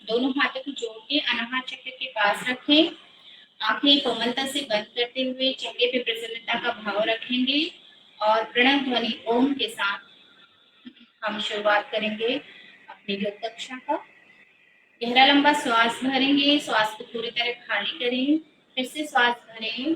दोनों हाथों को जोड़ के अनाहत चक्र के पास रखें। आंखें कोमलता से बंद करते हुए चेहरे पे प्रसन्नता का भाव रखेंगे और प्रणव ध्वनि ओम के साथ हम शुरुआत करेंगे अपनी योग कक्षा का। गहरा लंबा श्वास भरेंगे, श्वास को पूरी तरह खाली करें, फिर से श्वास भरें।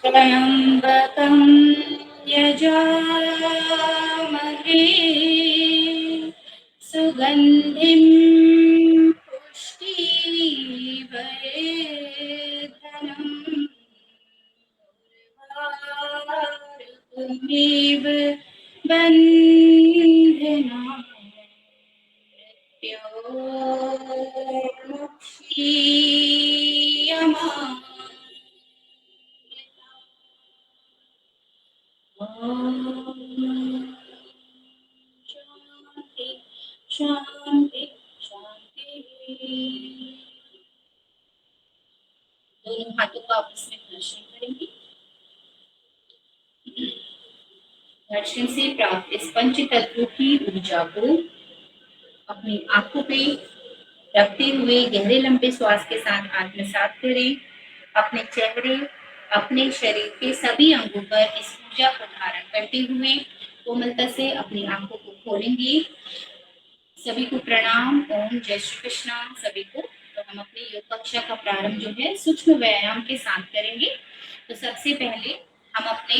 त्र्यम्बकं यजामहे सुगन्धिं पुष्टिवर्धनम् उर्वारुकमेव बन्धनान् शांति शांति शांति। दोनों हाथों को आपस में घर्षण करेंगे। घर्षण से प्राप्त इस पंच तत्वों की ऊर्जा को अपनी आंखों पे रखते हुए गहरे लंबे श्वास के साथ आत्मसात करें। अपने चेहरे, अपने शरीर के सभी अंगों पर इस ऊर्जा को धारण करते हुए कोमलता से अपनी आंखों को खोलेंगे। सभी को प्रणाम, ओम जय श्री कृष्णा सभी को। तो हम अपनी योग कक्षा का प्रारंभ जो है सूक्ष्म व्यायाम के साथ करेंगे। तो सबसे पहले हम अपने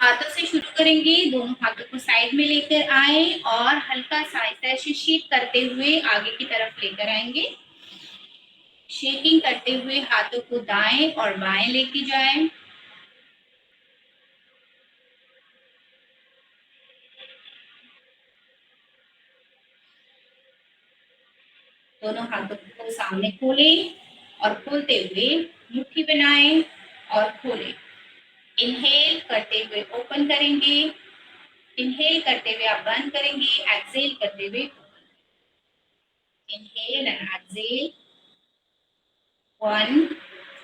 हाथों से शुरू करेंगे। दोनों हाथों को साइड में लेकर आए और हल्का सा ऐसे शेक करते हुए आगे की तरफ लेकर आएंगे। शेकिंग करते हुए हाथों को दाएं और बाएं लेके जाएं। दोनों हाथों को सामने खोलें और खोलते हुए मुट्ठी बनाएं और खोलें। इनहेल करते हुए ओपन करेंगे, इनहेल करते हुए आप बंद करेंगे, एक्सहेल करते हुए इनहेल एंड एक्सहेल। 1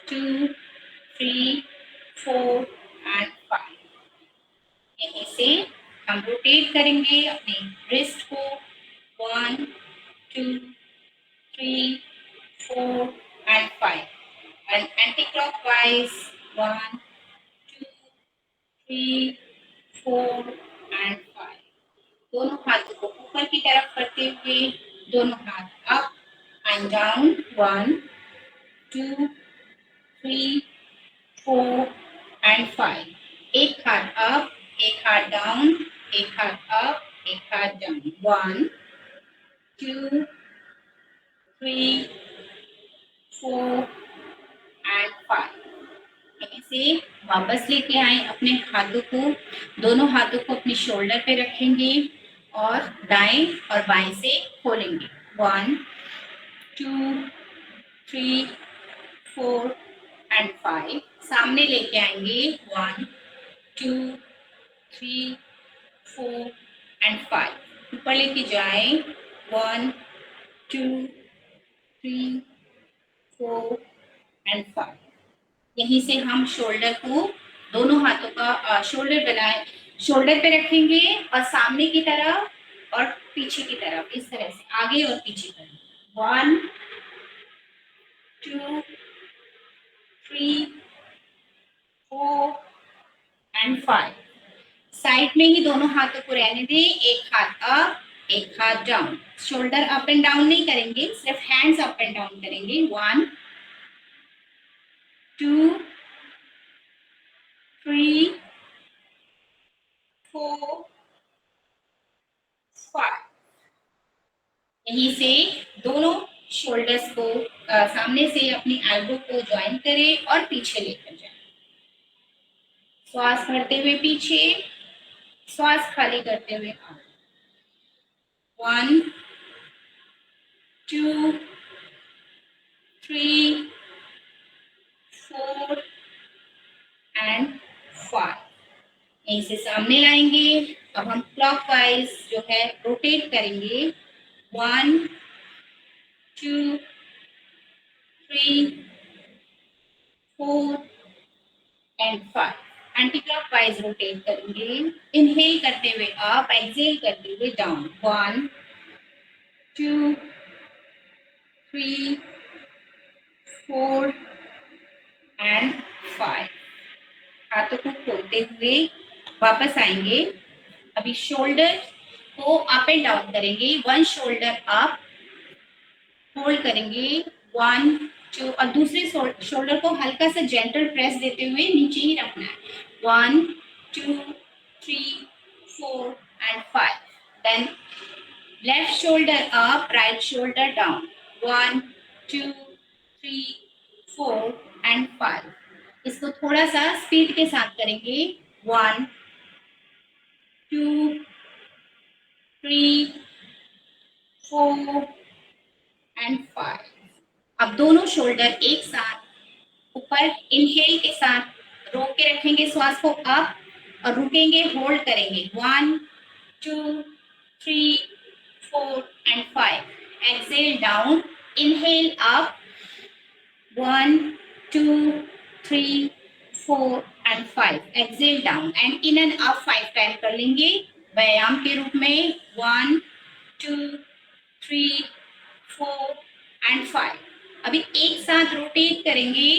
2 3 4 एंड 5। यहीं से हम रोटेट करेंगे अपने रिस्ट को। 1 2 3 4 and 5 and anti-clockwise 1 2 3 4 and 5। दोनों हाथों को ऊपर की तरफ करते हुए दोनों हाथ अप एंड डाउन 1 2 3 4 and 5। एक हाथ अप, एक हाथ डाउन, एक हाथ अप, एक हाथ डाउन। 1 2 3 4 and 5। से वापस लेके आए अपने हाथों को। दोनों हाथों को अपने शोल्डर पे रखेंगे और दाएं और बाएं से खोलेंगे। 1 2 3 4 एंड 5। सामने लेके आएंगे 1 2 3 4 एंड 5। ऊपर लेके जाए 1 2 3 4 एंड 5। यहीं से हम शोल्डर को दोनों हाथों का शोल्डर बनाए, शोल्डर पे रखेंगे और सामने की तरफ और पीछे की तरफ इस तरह से आगे और पीछे करेंगे। 1 2 3 4 एंड 5। साइड में ही दोनों हाथों को रहने दें। एक हाथ अप, एक हाथ down, shoulder up and down नहीं करेंगे, सिर्फ हैंड्स अप एंड डाउन करेंगे। 1 2 3 4 5। यहीं से दोनों शोल्डर्स को सामने से अपनी एल्बो को ज्वाइन करें और पीछे लेकर जाएं। श्वास भरते हुए पीछे, श्वास खाली करते हुए आगे। 1 2 3 4 एंड 5। यहीं से सामने लाएंगे। अब हम क्लॉकवाइज जो है रोटेट करेंगे। 1 2 3 4 एंड 5। एंटी क्लॉकवाइज रोटेट करेंगे। इनहेल करते हुए अप, एक्सहेल करते हुए डाउन। 1 2 3 4 एंड 5। हाथों को खोलते हुए वापस आएंगे। अभी शोल्डर को अप एंड डाउन करेंगे। 1 शोल्डर अप, होल्ड करेंगे 1 2, और दूसरे शोल्डर को हल्का सा जेंटल प्रेस देते हुए नीचे ही रखना है। 1 2 3 4 and 5। Then left shoulder up, right shoulder down. 1 2 3 4 and 5। इसको थोड़ा सा स्पीड के साथ करेंगे। 1 2 3 4 एंड 5। अब दोनों शोल्डर एक साथ ऊपर इनहेल के साथ रोक के रखेंगे श्वास को अप, और रुकेंगे, होल्ड करेंगे। 1 2 3 4 and 5। Exhale down, inhale up. 1 2 3 4 and 5। Exhale down and in and up 5 time कर लेंगे व्यायाम के रूप में। 1 2 3 4 एंड 5। अभी एक साथ रोटेट करेंगे,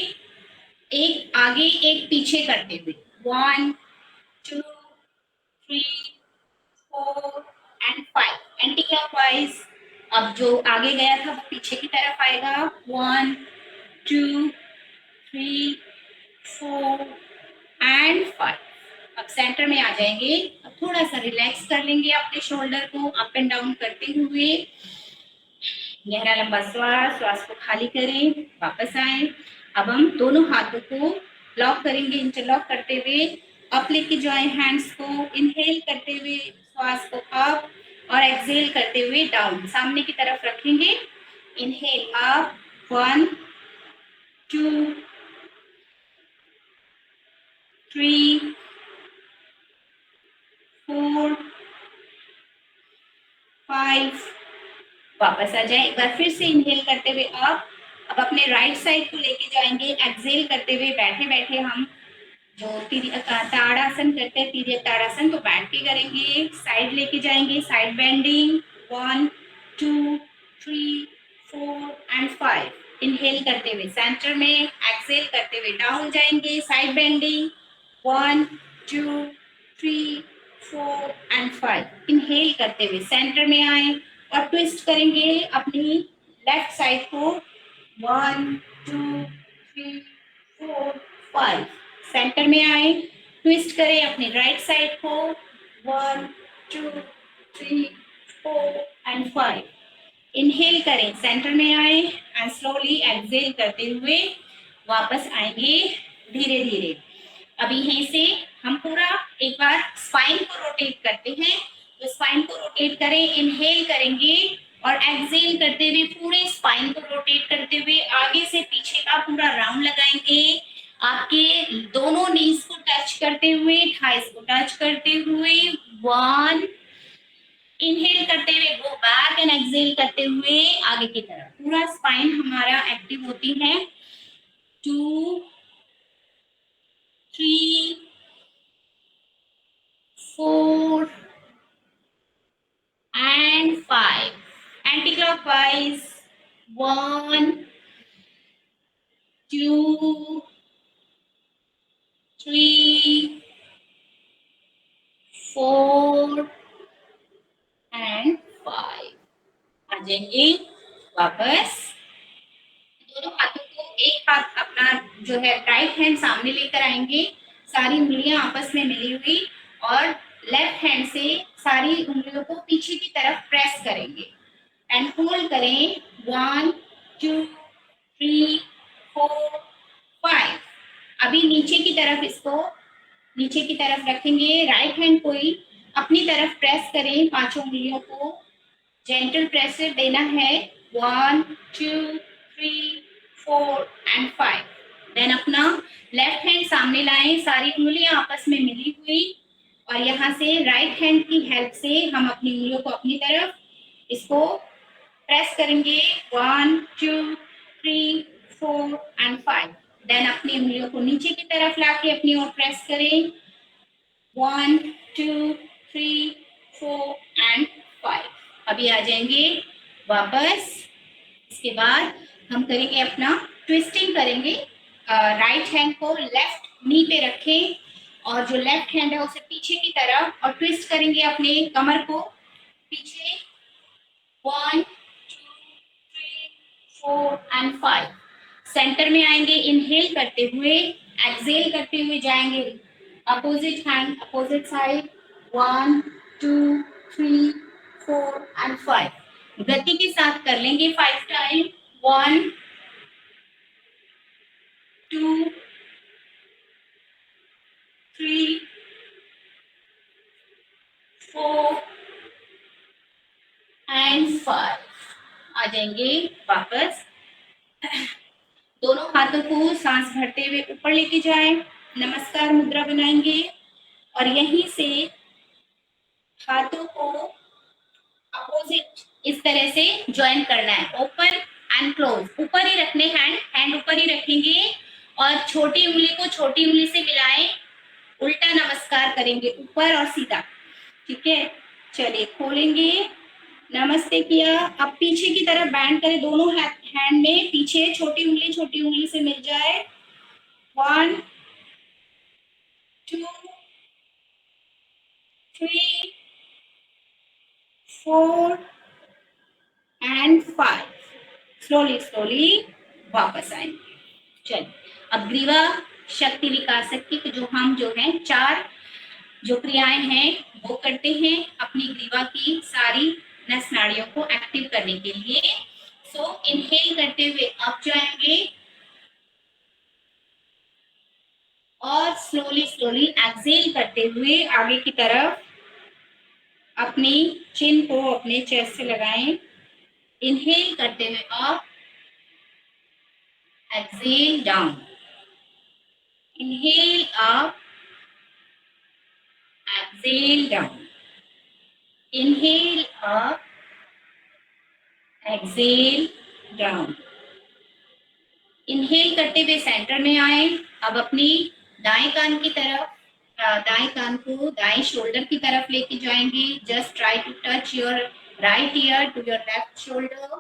एक आगे एक पीछे करते हुए। 1 2 3 4 एंड 5। Anti clockwise. अब जो आगे गया था वो पीछे की तरफ आएगा। 1 2 3 4 एंड 5। अब सेंटर में आ जाएंगे। अब थोड़ा सा रिलैक्स कर लेंगे अपने शोल्डर को अप एंड डाउन करते हुए। गहरा लंबा श्वास, श्वास को खाली करें, वापस आए। अब हम दोनों हाथों को लॉक करेंगे, इंटरलॉक करते हुए अप लेके जाए हैंड्स को। इनहेल करते हुए श्वास को अप, और एक्सहेल करते हुए डाउन, सामने की तरफ रखेंगे। Inhale up, 1 2 3 4 5। वापस आ जाए। एक बार फिर से इनहेल करते हुए अप। अब अपने राइट साइड को लेके जाएंगे। एक्सहेल करते हुए बैठे बैठे हम जो ताड़ासन करते हैं, तिर्यक ताड़ासन, तो बैठ के करेंगे। साइड लेके जाएंगे, साइड बेंडिंग। 1 2 3 4 एंड 5। इनहेल करते हुए सेंटर में, एक्सहेल करते हुए डाउन जाएंगे, साइड बेंडिंग। 1 2 3 4 एंड 5। इनहेल करते हुए सेंटर में आए और ट्विस्ट करेंगे अपनी लेफ्ट साइड को। 1 2 3 4 5। सेंटर में आए, ट्विस्ट करें अपनी राइट साइड को। 1 2 3 4 एंड 5। इनहेल करें, सेंटर में आए, एंड स्लोली एक्सहेल करते हुए वापस आएंगे धीरे धीरे। अभी यहीं से हम पूरा एक बार स्पाइन को रोटेट करते हैं। तो स्पाइन को रोटेट करें, इनहेल करेंगे और एक्सहेल करते हुए पूरे स्पाइन को रोटेट करते हुए आगे से पीछे का पूरा राउंड लगाएंगे। आपके दोनों नीज को टच करते हुए, थाइस को टच करते हुए। 1, इनहेल करते हुए गो बैक, एंड एक्सहेल करते हुए आगे की तरफ। पूरा स्पाइन हमारा एक्टिव होती है। 2 3 4 and 5. Anti-clockwise. 1 2 3 4 and 5। आ जाएंगे वापस। दोनों हाथों को, एक हाथ अपना जो है राइट हैंड सामने लेकर आएंगे, सारी उंगलियां आपस में मिली हुई, और लेफ्ट हैंड से सारी उंगलियों को पीछे की तरफ प्रेस करेंगे एंड होल्ड करें। 1 2 3 4 5। अभी नीचे की तरफ, इसको नीचे की तरफ रखेंगे, राइट हैंड को ही अपनी तरफ प्रेस करें, पांचों उंगलियों को जेंटल प्रेशर देना है। 1 2 3 4 एंड 5। देन अपना लेफ्ट हैंड सामने लाएं, सारी उंगलियां आपस में मिली हुई, और यहाँ से राइट हैंड की हेल्प से हम अपनी उंगलियों को अपनी तरफ इसको प्रेस करेंगे। 1 2 3 4 एंड 5। देन अपनी उंगलियों को नीचे की तरफ लाके अपनी ओर प्रेस करें। 1 2 3 4 एंड 5। अभी आ जाएंगे वापस। इसके बाद हम करेंगे अपना ट्विस्टिंग करेंगे। राइट हैंड को लेफ्ट नी पे रखें, और जो लेफ्ट हैंड है उसे पीछे की तरफ, और ट्विस्ट करेंगे अपने कमर को पीछे। 1 2 3 4 एंड 5। सेंटर में आएंगे, इनहेल करते हुए, एक्सहेल करते हुए जाएंगे opposite hand, opposite side. 1 2 3 4 and 5। गति के साथ कर लेंगे 5 टाइम। 1 2 3 4 एंड 5। आ जाएंगे वापस। दोनों हाथों को सांस भरते हुए ऊपर लेके जाएं, नमस्कार मुद्रा बनाएंगे, और यहीं से हाथों को अपोजिट इस तरह से ज्वाइन करना है, ओपन एंड क्लोज। ऊपर ही रखने, हैंड हैंड ऊपर ही रखेंगे, और छोटी उंगली को छोटी उंगली से मिलाएं, उल्टा नमस्कार करेंगे, ऊपर और सीधा। ठीक है, चलिए खोलेंगे, नमस्ते किया। अब पीछे की तरफ बैंड करें, दोनों हैंड में पीछे छोटी उंगली से मिल जाए। 1 2 3 4 एंड 5। स्लोली स्लोली वापस आएंगे। चलिए, अब ग्रीवा शक्ति विकासक की जो हम जो है 4 जो क्रियाएं हैं वो करते हैं अपनी ग्रीवा की सारी नस नाड़ियों को एक्टिव करने के लिए। सो इनहेल करते हुए अप जाएंगे, और स्लोली स्लोली एक्सहेल करते हुए आगे की तरफ अपनी चिन को अपने चेस्ट से लगाएं। इनहेल करते हुए up, exhale down, inhale up, exhale down, inhale up, exhale down। Inhale करते हुए सेंटर में आए। अब अपनी दाएं कान की तरफ, दाएं कान को दाएं शोल्डर की तरफ लेके जाएंगे। Just try to touch your right ear to your left shoulder,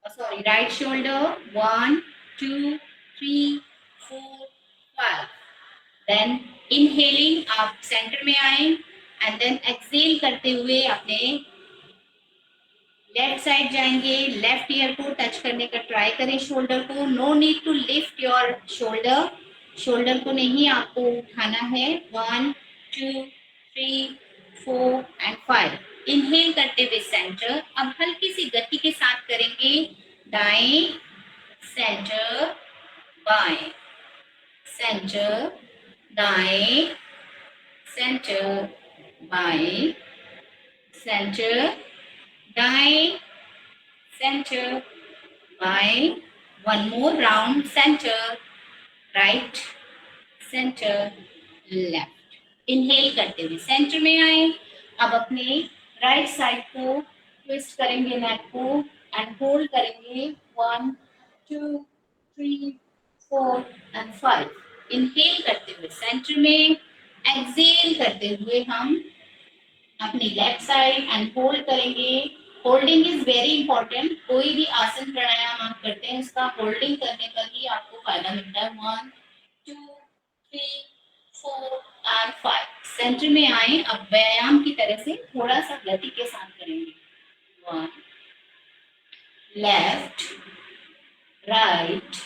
sorry right shoulder. 1 2 3 4 5। Then inhaling आप सेंटर में आए, एंड देन एक्सहेल करते हुए अपने लेफ्ट साइड जाएंगे, लेफ्ट ईयर को टच करने का ट्राई करें शोल्डर को। No need to lift your shoulder, shoulder को नहीं आपको उठाना है। 1 2 3 4 एंड 5। इनहेल करते हुए सेंटर। अब हल्की सी गति के साथ करेंगे, दाएं सेंटर, बाएं सेंटर, दाएं सेंटर, बाएं सेंटर, दाएं सेंटर, बाएं। One more round, centre, right centre, left. Inhale करते हुए सेंटर में आए। अब अपने राइट साइड को ट्विस्ट करेंगे, नेक को, एंड होल्ड करेंगे। 1 2 3 4 एंड 5। इनहेल करते हुए सेंटर में, एक्सहेल करते हुए हम अपनी लेफ्ट साइड एंड होल्ड करेंगे। Holding is very important. कोई भी आसन प्राणायाम आप करते हैं उसका होल्डिंग करने पर ही आपको फायदा मिलता है। 1 2 3 4 एंड 5। सेंटर में आए। अब व्यायाम की तरह से थोड़ा सा गति के साथ करेंगे। 1, left, right,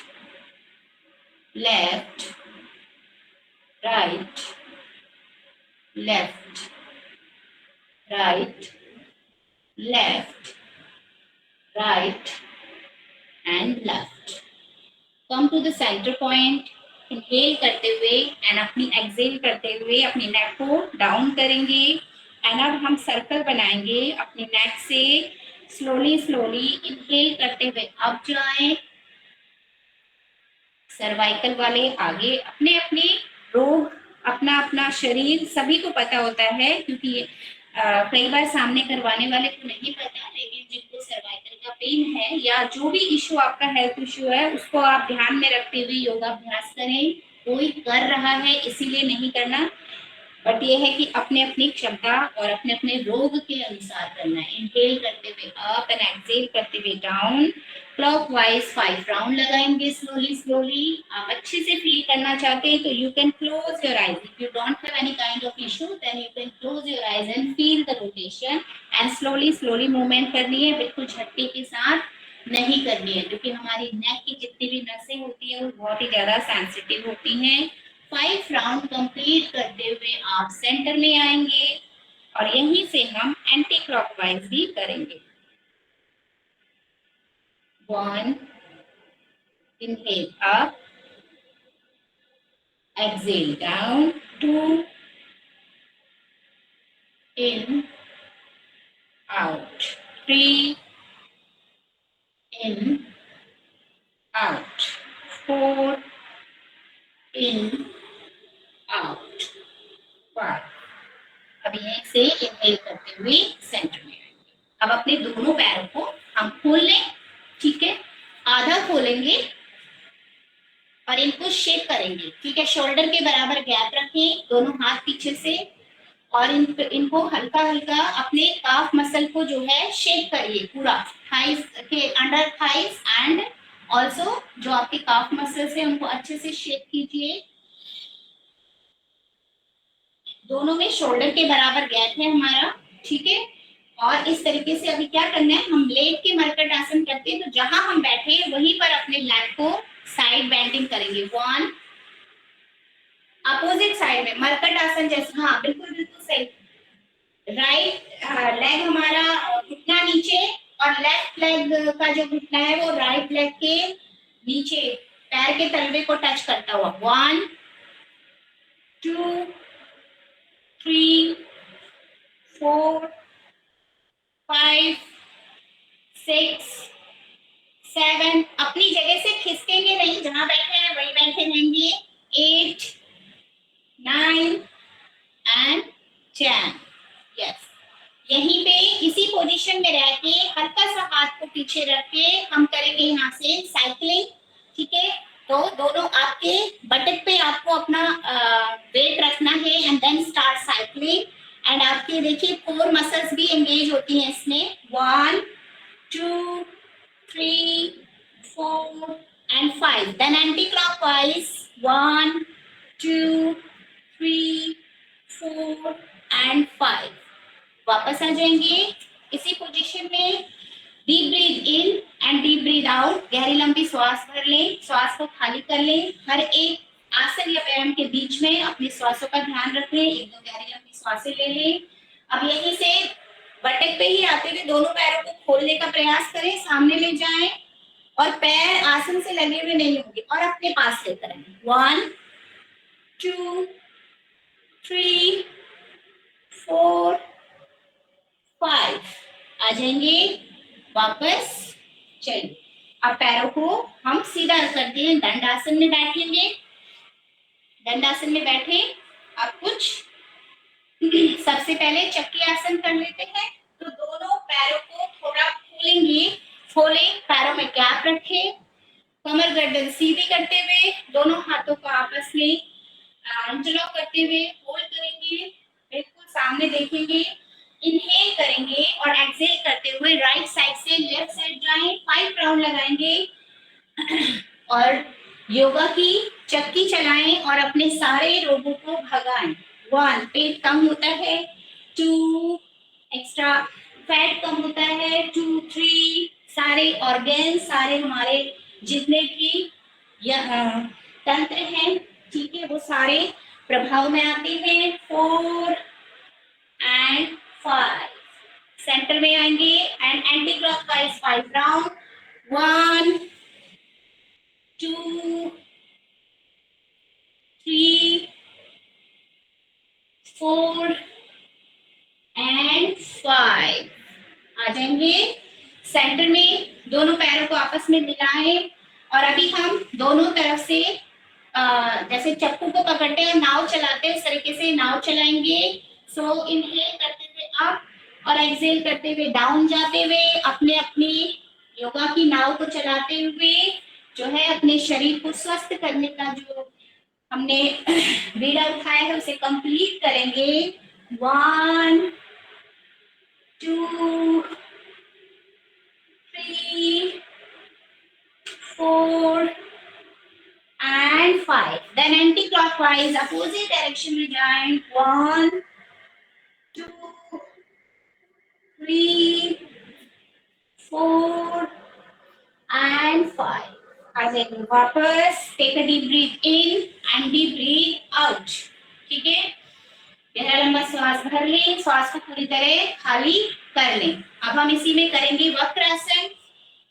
left, right, left, right, left, right, and left. Come to the center point. Inhale करते हुए एंड अपनी एक्सेल करते हुए अपनी नेक को डाउन करेंगे एंड अब हम सर्कल बनाएंगे अपनी नेक से। स्लोली स्लोली इनहेल करते हुए अप जाएं, सर्वाइकल वाले आगे। अपने अपने रोग, अपना अपना शरीर सभी को पता होता है, क्योंकि कई बार सामने करवाने वाले को नहीं पता, लेकिन जिनको सर्वाइकल का पेन है या जो भी इशू आपका हेल्थ इशू है उसको आप ध्यान में रखते हुए योगाभ्यास करें। कोई कर रहा है इसीलिए नहीं करना, बट ये है कि अपने अपनी क्षमता और अपने अपने रोग के अनुसार करना है। इनहेल करते हुए अप एंड एक्सेल करते हुए डाउन। क्लॉकवाइज 5 राउंड लगाएंगे स्लोली स्लोली। आप अच्छे से फील करना चाहते हैं तो you can close your eyes. If you don't have any kind of issue then you can close your eyes and feel the rotation and slowly slowly movement करनी है, बिल्कुल झटके के साथ नहीं करनी है, क्योंकि हमारी नेक की जितनी भी नसें होती है वो बहुत ही ज्यादा सेंसिटिव होती हैं। 5 राउंड कंप्लीट करते हुए आप सेंटर में आएंगे और यहीं से हम एंटी क्लॉकवाइज भी करेंगे। 1, inhale up, exhale down, 2, in, out, 3, in, out, 4, in, out, 5। अभी यहीं से इनहेल करते हुए सेंटर में आएंगे। अब अपने दोनों पैरों को हम खोल लें, ठीक है, आधा खोलेंगे और इनको शेक करेंगे, ठीक है। शोल्डर के बराबर गैप रखें, दोनों हाथ पीछे से, और इनको हल्का हल्का अपने काफ मसल को जो है शेक करिए पूरा, थाइस के अंडर थाइस एंड ऑल्सो जो आपके काफ मसल्स है उनको अच्छे से शेक कीजिए। दोनों में शोल्डर के बराबर गैप है हमारा, ठीक है। और इस तरीके से अभी क्या करना है, हम लेट के मरकट आसन करते हैं तो जहां हम बैठे हैं वहीं पर अपने लेग को साइड बेंडिंग करेंगे। 1, अपोजिट साइड में मरकट आसन जैसे, हाँ बिल्कुल बिल्कुल सही। राइट लेग हमारा घुटना नीचे और लेफ्ट लेग का जो घुटना है वो राइट लेग के नीचे पैर के तलवे को टच करता हुआ। 1, 2, 3, 4, 5, 6, 7। अपनी जगह से खिसकेंगे नहीं, जहां बैठे हैं वही बैठे रहेंगे। 8, 9 एंड 10। यस, यहीं पे इसी पोजीशन में रह के हल्का सा हाथ को पीछे रख के हम करेंगे यहाँ से साइकिलिंग, ठीक है। तो दोनों आपके बटक पे आपको अपना वेट रखना है and then start cycling. And आपके देखिए 4 मसल्स भी एंगेज होती हैं इसमें। 1, 2, 3, 4 and 5। Then anti clockwise 1, 2, 3, 4 and 5। वापस आ जाएंगे इसी पोजीशन में। Deep breath in and deep breath out. गहरी लंबी श्वास भर लें, श्वास को खाली कर लें। हर एक आसन या व्यायाम के बीच में अपने श्वासों का ध्यान रखें। 1-2 गहरी लंबी श्वासें ले लें। अब यहीं से बटक पे ही आते हुए दोनों पैरों को खोलने का प्रयास करें, सामने ले जाएं और पैर आसन से लगे हुए नहीं होंगे और अपने पास लेकर आएं। 1, 2, 3, 4, 5। आ जाएंगे वापस, चलिए। अब पैरों को हम सीधा करते हैं, दंडासन में बैठेंगे। दंडासन में बैठे अब कुछ सबसे पहले चक्की आसन कर लेते हैं। तो दोनों पैरों को थोड़ा खोलेंगे, खोले, पैरों में गैप रखें, कमर गर्दन सीधी करते हुए दोनों हाथों को आपस में इंटरलॉक करते हुए होल्ड करेंगे, बिल्कुल सामने देखेंगे। इनहेल करेंगे और एक्सहेल करते हुए राइट साइड से लेफ्ट साइड जाएं। 5 राउंड लगाएंगे और योगा की चक्की चलाएं और अपने सारे रोगों को भगाएं। 1, पेट कम होता है। 2, एक्स्ट्रा फैट कम होता है, 2-3 सारे ऑर्गेन, सारे हमारे जितने भी तंत्र हैं, ठीक है, वो सारे प्रभाव में आते हैं। 4 एंड 5 सेंटर में आएंगे and anti clockwise 5 round, 1 2 3 4 and 5 आ जाएंगे सेंटर में। दोनों पैरों को आपस में मिलाएं और अभी हम दोनों तरफ से जैसे चप्पू को पकड़ते हैं नाव चलाते हैं उस तरीके से नाव चलाएंगे। सो इनहेल करते हुए अप और एक्सहेल करते हुए डाउन जाते हुए अपने अपनी योगा की नाव को चलाते हुए जो है अपने शरीर को स्वस्थ करने का जो हमने बीड़ा उठाया है उसे कंप्लीट करेंगे। 1 2 3 4 and 5. Then anti-clockwise opposite direction में जाएं। 1 2 3 4 and 5. आ जाएंगे वापस। Take a deep breath in and deep breath out. ठीक है, गहरा लंबा श्वास भर लें, श्वास को पूरी तरह खाली कर लें। अब हम इसी में करेंगे वक्रासन,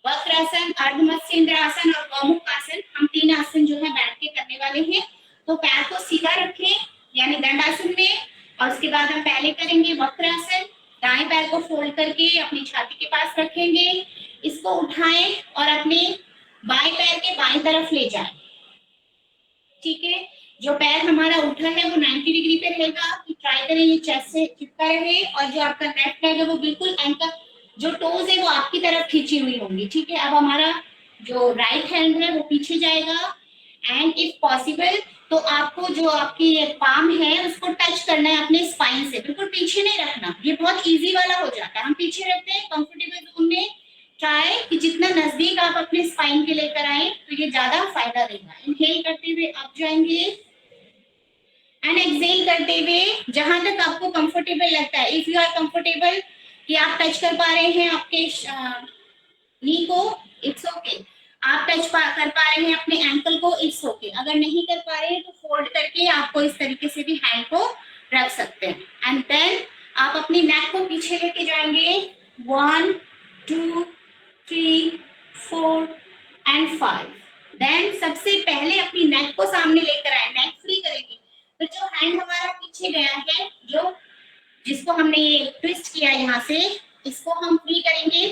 वक्रासन, अर्धमत्स्येंद्रासन और गौमुख आसन। हम 3 आसन जो है बैठ के करने वाले हैं। तो पैर को सीधा रखें यानी दंडासन में, और उसके बाद हम पहले करेंगे वक्रासन। दाएं पैर को फोल्ड करके अपनी छाती के पास रखेंगे, इसको उठाएं और अपने बाएं पैर के बाएं तरफ ले जाएं। ठीक है, जो पैर हमारा उठा है वो 90 डिग्री पे रहेगा। तो ट्राई करें ये चेस्ट से चिपका रहे, और जो आपका लेफ्ट पैर है वो बिल्कुल एंकल, जो टोज है वो आपकी तरफ खींची हुई होंगी। ठीक है, अब हमारा जो राइट हैंड है वो पीछे जाएगा एंड इफ पॉसिबल तो आपको जो आपकी पाम है उसको टच करना है अपने स्पाइन से, बिल्कुल पीछे नहीं रखना। ये बहुत इजी वाला हो जाता है, हम पीछे रखते हैं कंफर्टेबल जोन में। ट्राई कि जितना नजदीक आप अपने स्पाइन के लेकर आए तो ये ज्यादा फायदा देगा। इनहेल करते हुए आप जाएंगे एंड एक्सहेल करते हुए जहां तक आपको कंफर्टेबल लगता है। इफ यू आर कंफर्टेबल कि आप टच कर पा रहे हैं आपके नी को, इट्स ओके। आप टच कर पा रहे हैं अपने एंकल को, इट्स ओके। अगर नहीं कर पा रहे हैं तो फोल्ड करके आपको इस तरीके से भी हैंड को रख सकते हैं। एंड देन आप अपनी नेक को पीछे लेके जाएंगे। 1 2 3 4 एंड 5। देन सबसे पहले अपनी नेक को सामने लेकर आए, नेक फ्री करेंगे। तो जो हैंड हमारा पीछे गया है, जो जिसको हमने ये ट्विस्ट किया यहाँ से, इसको हम फ्री करेंगे।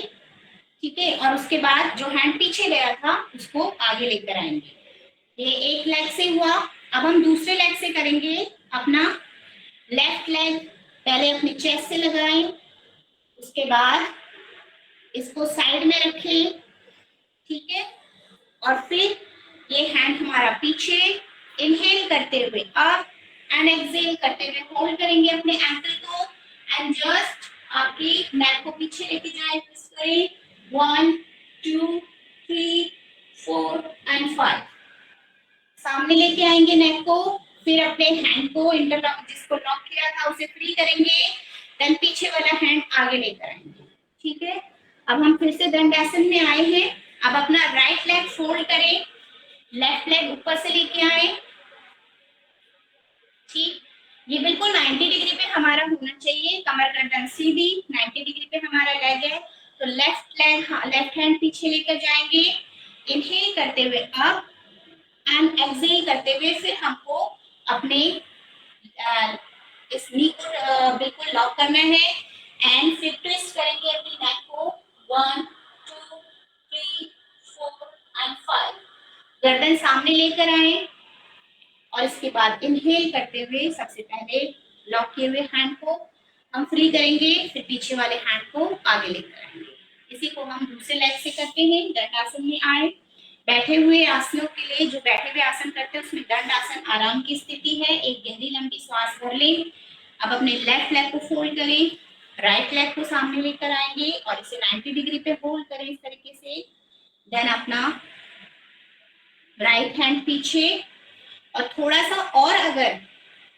ठीक है, और उसके बाद जो हैंड पीछे गया था उसको आगे लेकर आएंगे। ये एक लेग से हुआ। अब हम दूसरे लेग से करेंगे। अपना लेफ्ट लेग पहले अपने चेस्ट से लगाएं, उसके बाद इसको साइड में रखें। ठीक है, और फिर ये हैंड हमारा पीछे, इनहेल करते हुए अप एंड एक्सहेल करते हुए होल्ड करेंगे अपने एंकल को एंड जस्ट आपकी नेक को पीछे लेके जाएं। ट्विस्ट करें। 1 2 3 4 एंड 5। सामने लेके आएंगे नेक को, फिर अपने हैंड को इंटरलॉक, जिसको लॉक किया था उसे फ्री करेंगे। देन पीछे वाला हैंड आगे लेकर आएंगे। ठीक है, अब हम फिर से दंडासन में आए हैं। अब अपना राइट लेग फोल्ड करें, लेफ्ट लेग ऊपर से लेके आए। ठीक, ये बिल्कुल 90 डिग्री पे हमारा होना चाहिए, कमर गर्दन सीधी 90 डिग्री पे हमारा लेग है। तो लेफ्ट लेग, लेफ्ट हैंड पीछे लेकर जाएंगे, इनहेल करते हुए अप एंड एक्सहेल करते हुए फिर हमको अपने इस नी को बिल्कुल लॉक करना है एंड फिर ट्विस्ट करेंगे अपनी नेक को। 1 2 3 4 एंड 5। गर्दन सामने लेकर आए और इसके बाद इनहेल करते हुए सबसे पहले लॉक किए हुए हैंड को हम फ्री करेंगे, फिर पीछे वाले हैंड को आगे लेकर आएंगे। इसी को हम दूसरे लेग से करते हैं। दंडासन में आए। बैठे हुए आसनों के लिए, जो बैठे हुए आसन करते हैं उसमें दंडासन आराम की स्थिति है। एक गहरी लंबी श्वास भर लें। अब अपने लेफ्ट लेग को फोल्ड करें, राइट लेग को सामने लेकर आएंगे और इसे 90 डिग्री पे होल्ड करें इस तरीके से। देन अपना राइट हैंड पीछे, और थोड़ा सा और अगर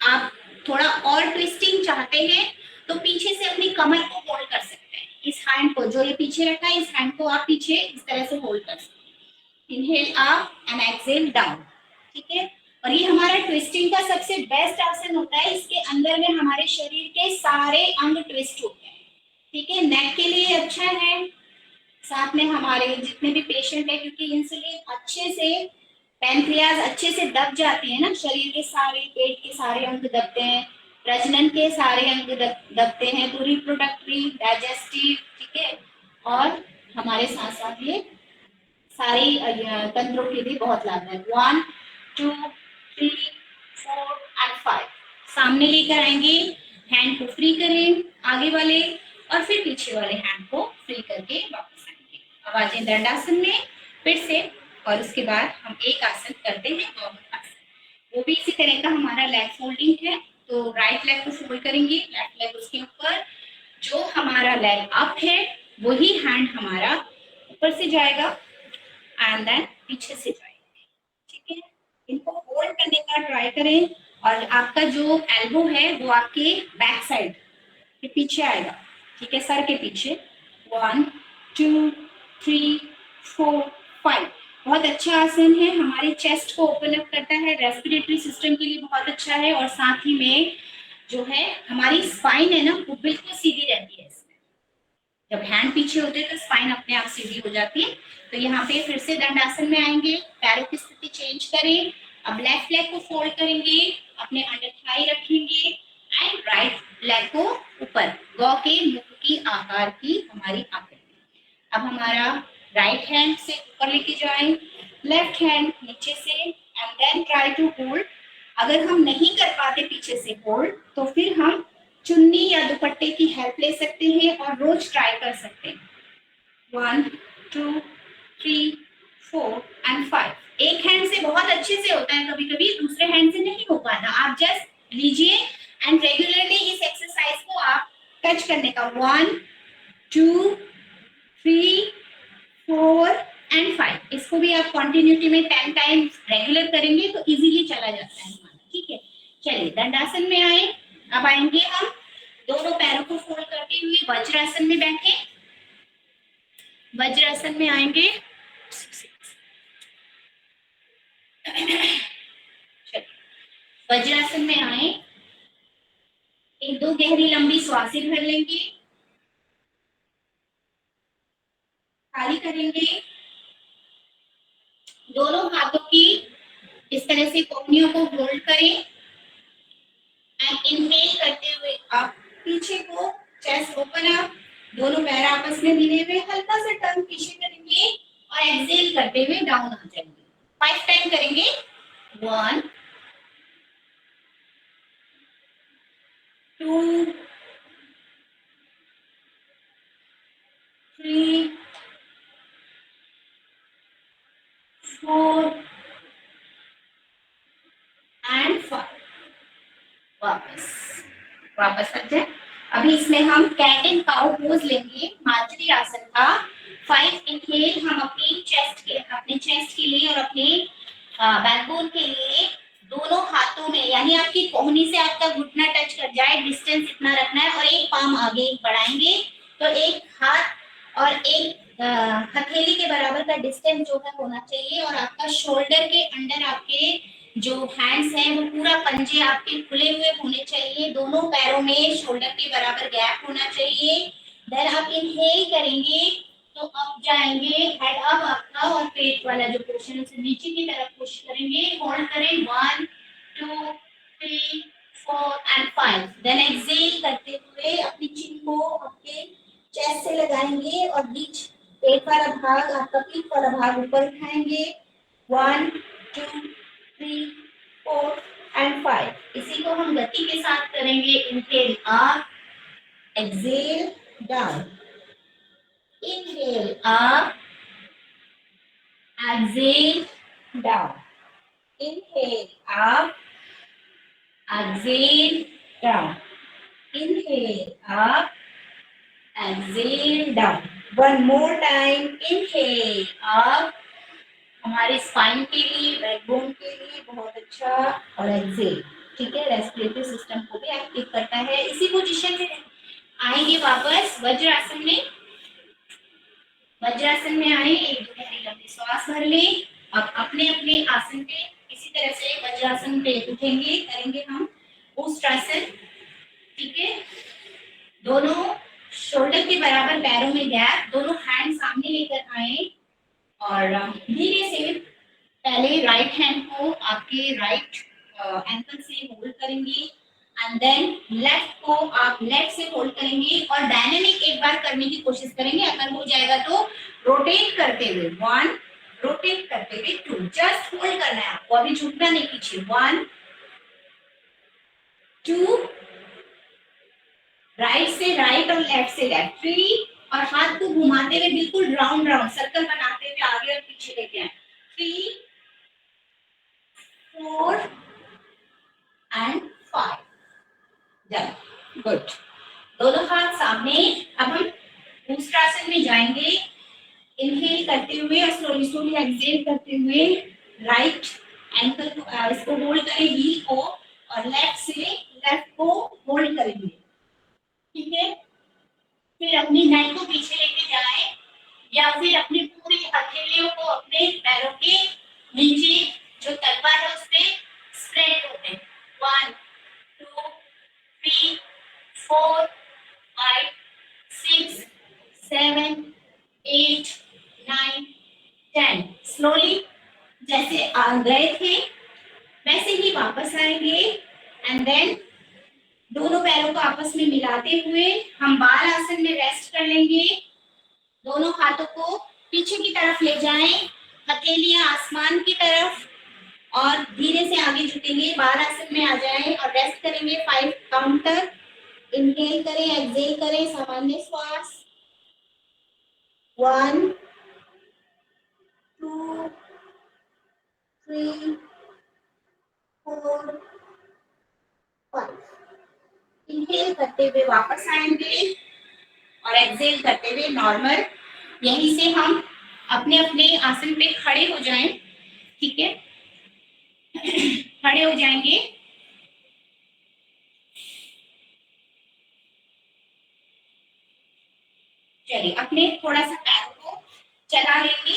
आप थोड़ा और ट्विस्टिंग चाहते हैं तो पीछे से अपनी कमर को होल्ड कर सकते हैं। इस हैंड को, जो ये पीछे रखा है, इस हैंड को आप पीछे इस तरह से होल्ड कर सकते हैं। Inhale up and exhale down, ठीक है। और ये हमारा ट्विस्टिंग का सबसे बेस्ट आसन होता है। इसके अंदर में हमारे शरीर के सारे अंग ट्विस्ट होते हैं, ठीक है। नेक के लिए अच्छा है, साथ में हमारे जितने भी पेशेंट है, क्योंकि इंसुलिन अच्छे से, पैनक्रियाज अच्छे से दब जाती है ना, शरीर के सारे, पेट के सारे अंग दबते हैं, प्रजनन के सारे अंग दबते हैं, तो रिप्रोडक्टिव, डाइजेस्टिव, ठीक है, और हमारे साथ साथ ये सारी तंत्रों के लिए बहुत लाभदायक। 1 2 3 4 एंड 5 सामने लेकर आएंगे, हैंड को फ्री करें आगे वाले, और फिर पीछे वाले हैंड को फ्री करके वापस आएंगे। अब आ जाए दंडासन में फिर से, और उसके बाद हम एक आसन करते हैं, गौमुख आसन। वो भी इसी तरह का हमारा लेग फोल्डिंग है। तो राइट लेग को फोल्ड करेंगे, लेफ्ट लेग उसके ऊपर, जो हमारा लेग अप है वही हैंड हमारा ऊपर से जाएगा एंड देन पीछे से जाएंगे, ठीक है। इनको होल्ड करने का ट्राई करें, और आपका जो एल्बो है वो आपके बैक साइड के पीछे आएगा, ठीक है, सर के पीछे। 1 2 3 4 5 बहुत अच्छा आसन है, हमारे चेस्ट को ओपन अप करता है, रेस्पिरेटरी सिस्टम के लिए बहुत अच्छा है, और साथ ही में जो है हमारी स्पाइन है ना, वो बिल्कुल सीधी रहती है। जब हैंड पीछे होते हैं तो स्पाइन अपने आप सीधी हो जाती है। तो यहाँ पे फिर से दंडासन में आएंगे, पैरों की स्थिति चेंज करें। अब लेफ्ट लेग को फोल्ड करेंगे, अपने अंडर थाई रखेंगे, एंड राइट लेग को ऊपर, गौ के मुख की आकार की हमारी आकृति। अब हमारा राइट हैंड से ऊपर लेके जाएं, लेफ्ट हैंड नीचे से, and then try to hold. अगर हम नहीं कर पाते पीछे से होल्ड, तो फिर हम चुन्नी या दुपट्टे की हेल्प ले सकते हैं और रोज ट्राई कर सकते हैं। 1 2 3 4 एंड 5 एक हैंड से बहुत अच्छे से होता है, कभी कभी दूसरे हैंड से नहीं हो पाता। आप जस्ट लीजिए एंड रेगुलरली इस एक्सरसाइज को आप टच करने का, 1 2 3 4 एंड 5। इसको भी आप कंटिन्यूटी में 10 टाइम्स रेगुलर करेंगे तो इजीली चला जाता है हमारा, ठीक है। चलिए दंडासन में आए। अब आएंगे हम दोनों पैरों को फोल्ड करते हुए वज्रासन में बैठे, वज्रासन में आएंगे। वज्रासन में आए, एक दो गहरी लंबी श्वासें भर लेंगे, खाली करेंगे, दोनों हाथों की इस तरह से कोहनियों को होल्ड करें, एंड इनहेल करते हुए आप पीछे को, चेस्ट ओपन अप, दोनों पैर आपस में मिले हुए, हल्का सा टर्न पीछे करेंगे, और एक्सहेल करते हुए डाउन आ जाएंगे। 5 टाइम करेंगे। 1 2 3 4 एंड 5। वापस वापस आ जाए। अभी इसमें हम कैट एंड काउ पोज लेंगे, मार्जरी आसन का। 5 इनहेल हम अपनी चेस्ट के लिए और अपने बैकबोन के लिए दोनों हाथों में, यानी आपकी कोहनी से आपका घुटना टच कर जाए, डिस्टेंस इतना रखना है, और एक पाम आगे बढ़ाएंगे, तो एक हाथ और एक हथेली के बराबर का डिस्टेंस जो है होना चाहिए, और आपका शोल्डर के अंडर आपके जो हैंड्स हैं वो पूरा पंजे आपके खुले हुए होने चाहिए, दोनों पैरों में शोल्डर के बराबर गैप होना चाहिए। देन आप इनहेल करेंगे तो अप जाएंगे, हेड अप आपका, और पेट वाला जो पोर्शन है उसे नीचे की तरफ पुश करेंगे, होल्ड करें 1 2 3 4 एंड 5। देन एक्सहेल करते हुए अपनी चिन को आपके चेस्ट से लगाएंगे, और बीच पेट वाला भाग, आपका पीठ वाला भाग ऊपर उठाएंगे। 1 2 3 4 एंड 5। इसी को हम गति के साथ करेंगे। Inhale up, exhale down, inhale up, exhale down, inhale up, exhale down, inhale up, exhale down. One more time, inhale up, हमारे स्पाइन के लिए, बैकबोन के लिए बहुत अच्छा, और एक्सहेल, ठीक है, रेस्पिरेटरी सिस्टम को भी एक्टिव करता है। इसी पोजीशन में आएंगे वापस वज्रासन में। वज्रासन में आए, एक दो गहरी लंबी सांस भर ले। अब अपने अपने आसन पे इसी तरह से वज्रासन पे उठेंगे, करेंगे हम उष्ट्रासन। ठीक है, दोनों शोल्डर के बराबर पैरों में गैप, दोनों हैंड सामने लेकर आए और धीरे से पहले राइट हैंड को आपके राइट एंकल से होल्ड करेंगे एंड देन लेफ्ट को आप लेफ्ट से होल्ड करेंगे और डायनेमिक एक बार करने की कोशिश करेंगे। अगर हो जाएगा तो रोटेट करते हुए 1, रोटेट करते हुए 2, जस्ट होल्ड करना है आपको, अभी झुकना नहीं पीछे। 1 2, राइट से राइट और लेफ्ट से लेफ्ट 3, और हाथ को घुमाते हुए बिल्कुल राउंड राउंड सर्कल बनाते हुए आगे और पीछे लेके आए। 3 4 एंड 5, डन, गुड। दोनों हाथ सामने। अब हम उष्ट्रासन में जाएंगे। इनहेल करते हुए और स्लोली स्लोली एक्सहेल करते हुए राइट एंकल को इसको होल्ड करें, हील को, और लेफ्ट से लेफ्ट को होल्ड करेंगे। ठीक है, फिर अपनी नेक को पीछे लेके जाएं या फिर अपनी पूरी हथेलियों को अपने पैरों के नीचे जो तलवा है उस पे स्प्रेड करते हैं। 1 2 3 4 5 6 7 8 9 10। स्लोली जैसे आ गए थे वैसे ही वापस आएंगे एंड देन दोनों पैरों को आपस में मिलाते हुए हम बाल आसन में रेस्ट कर लेंगे। दोनों हाथों को पीछे की तरफ ले जाएं, हथेलियां आसमान की तरफ, और धीरे से आगे झुकेंगे, बाल आसन में आ जाएं और रेस्ट करेंगे 5 काउंट तक। इनहेल करें, एक्सहेल करें, सामान्य श्वास। 1 2 3 4 5। इनहेल करते हुए वापस आएंगे और एक्सहेल करते हुए नॉर्मल। यहीं से हम अपने अपने आसन पे खड़े हो जाएं। ठीक है, खड़े हो जाएंगे। चलिए अपने थोड़ा सा पैरों को चला लेंगे।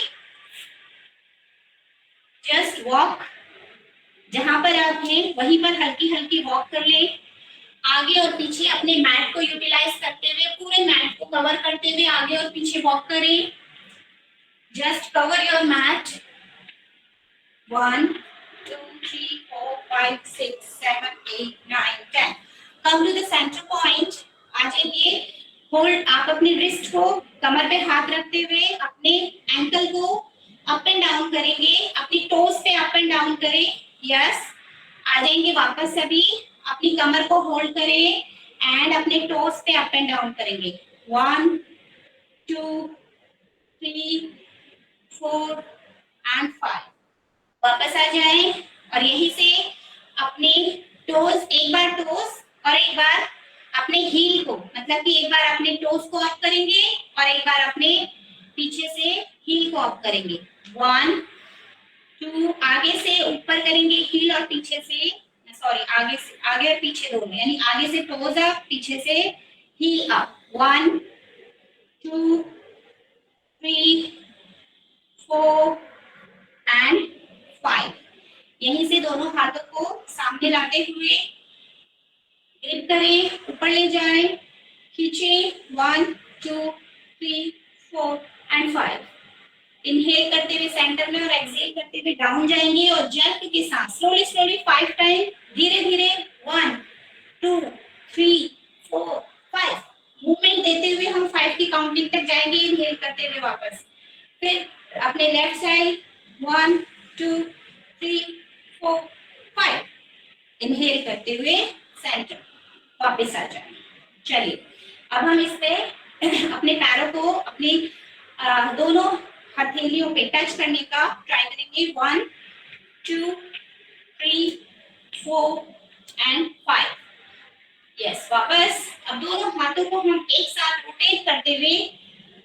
जस्ट वॉक, जहां पर आप हैं वहीं पर हल्की हल्की वॉक कर ले। आगे और पीछे अपने मैट को यूटिलाइज करते हुए, पूरे मैट को कवर करते हुए आगे और पीछे वॉक करें। Just cover your mat. 1 2 3 4 5 6 7 8 9 10। Come to the centre point आ जाइए। होल्ड, आप अपनी रिस्ट को कमर पे हाथ रखते हुए अपने एंकल को अप एंड डाउन करेंगे, अपनी टोस पे अप एंड डाउन करें। यस, आ जाएंगे वापस। सभी अपनी कमर को होल्ड करें एंड अपने टोस पे अप एंड डाउन करेंगे। 1 2 3 4 एंड 5। वापस आ जाएं और यहीं से अपने टोस, एक बार टोस और एक बार अपने हील को, मतलब कि एक बार अपने टोस को अप करेंगे और एक बार अपने पीछे से हील को अप करेंगे। 1 2, आगे से ऊपर करेंगे हील और पीछे से, सॉरी आगे से, आगे और पीछे दोनों, यानी आगे से टोस अप, पीछे से हील अप। 1 2 3 4 एंड 5। यहीं से दोनों हाथों को सामने लाते हुए ग्रिप करें, ऊपर ले जाएं, खींचे। 1 2 3 4 एंड 5। इनहेल करते हुए सेंटर में और एक्सहेल करते हुए डाउन जाएंगे और जंप के साथ स्लोली स्लोली 5 टाइम, धीरे धीरे 1 2 3 4 5। मूवमेंट देते हुए हम 5 की काउंटिंग तक जाएंगे, इनहेल करते हुए वापस। फिर अपने लेफ्ट साइड 1 2 3 4 5। इनहेल करते हुए सेंटर, वापस आ जाए। चलिए अब हम इस पे अपने पैरों को अपनी दोनों हथेलियों पे टच करने का ट्राई करेंगे। 1 2 3 4 एंड 5। यस, वापस। अब दोनों हाथों को हम एक साथ रोटेट करते हुए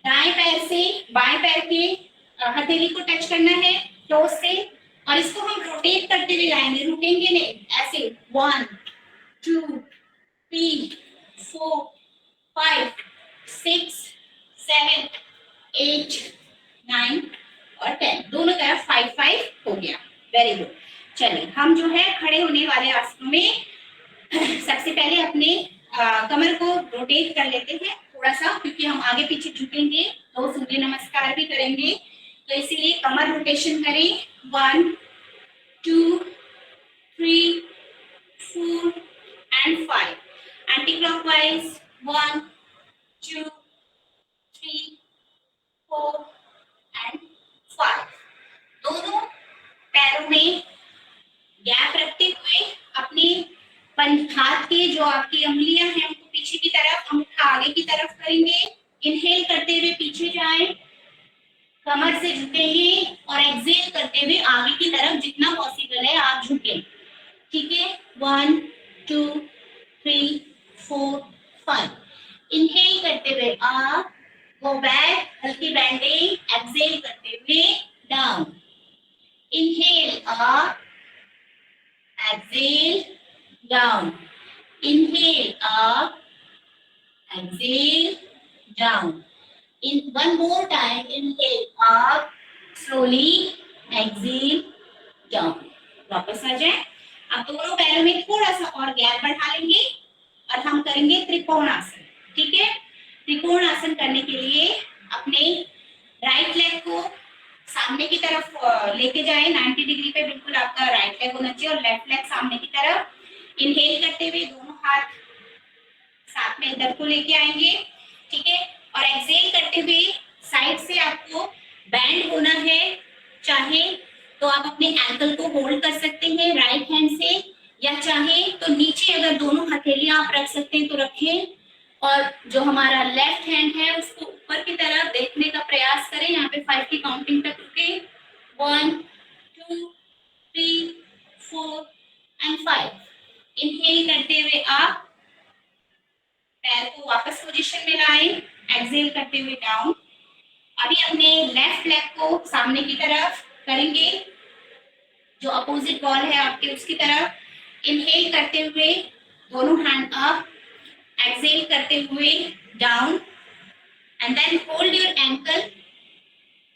दाएं पैर से बाएं पैर के हथेली को टच करना है टोस से, और इसको हम रोटेट करते हुए लाएंगे, रुकेंगे नहीं, ऐसे 1 2 3 4 5 6 7 8 9 और 10, दोनों तरफ 5 5 हो गया। Very good. चलिए हम जो है खड़े होने वाले आसनों में सबसे पहले अपने कमर को रोटेट कर लेते हैं थोड़ा सा, क्योंकि हम आगे पीछे झुकेंगे तो सूर्य नमस्कार भी करेंगे, तो इसीलिए कमर रोटेशन करें। 1 2 3 4 and 5, anti-clockwise 1 2 3 4 and 5। दोनों पैरों में गैप रखते हुए अपने हाथ के जो आपकी अंगुलियां हैं उनको पीछे की तरफ, अंगूठा आगे की तरफ करेंगे। इनहेल करते हुए पीछे जाएं, कमर से झुकेंगे और एक्सहेल करते हुए आगे की तरफ जितना पॉसिबल है आप झुकें। ठीक है, 1 2 3 4 5। इनहेल करते हुए अप, गो बैक, हल्की बेंडिंग, एक्सहेल करते हुए down. Inhale up, exhale down, inhale up, exhale down, in one more time, inhale up, slowly exhale down। वापस आ जाए। अब दोनों पैरों में थोड़ा सा और गैप बढ़ा लेंगे और हम करेंगे त्रिकोणासन। ठीक है, त्रिकोणासन करने के लिए अपने राइट लेग को सामने की तरफ लेके जाए, 90 डिग्री पे बिल्कुल आपका राइट लेग होना चाहिए और लेफ्ट लेग सामने की तरफ। इनहेल करते हुए दोनों हाथ साथ में इधर को लेके आएंगे। ठीक है, और एक्सहेल करते हुए साइड से आपको बैंड होना है, चाहे तो आप अपने एंकल को होल्ड कर सकते हैं राइट हैंड से, या चाहे तो नीचे अगर दोनों हथेलियां आप रख सकते हैं तो रखें, और जो हमारा लेफ्ट हैंड है उसको ऊपर की तरफ देखने का प्रयास करें। यहाँ पे 5 की काउंटिंग तक रुके, 1 2 3 4 एंड 5। इनहेल करते हुए आप पैर को वापस पोजीशन में लाएं, एक्सहेल करते हुए डाउन। अभी अपने लेफ्ट लेग को सामने की तरफ करेंगे, जो अपोजिट वॉल है आपके उसकी तरफ। इनहेल करते हुए दोनों हैंड अप, exhale करते हुए down, and then hold your ankle,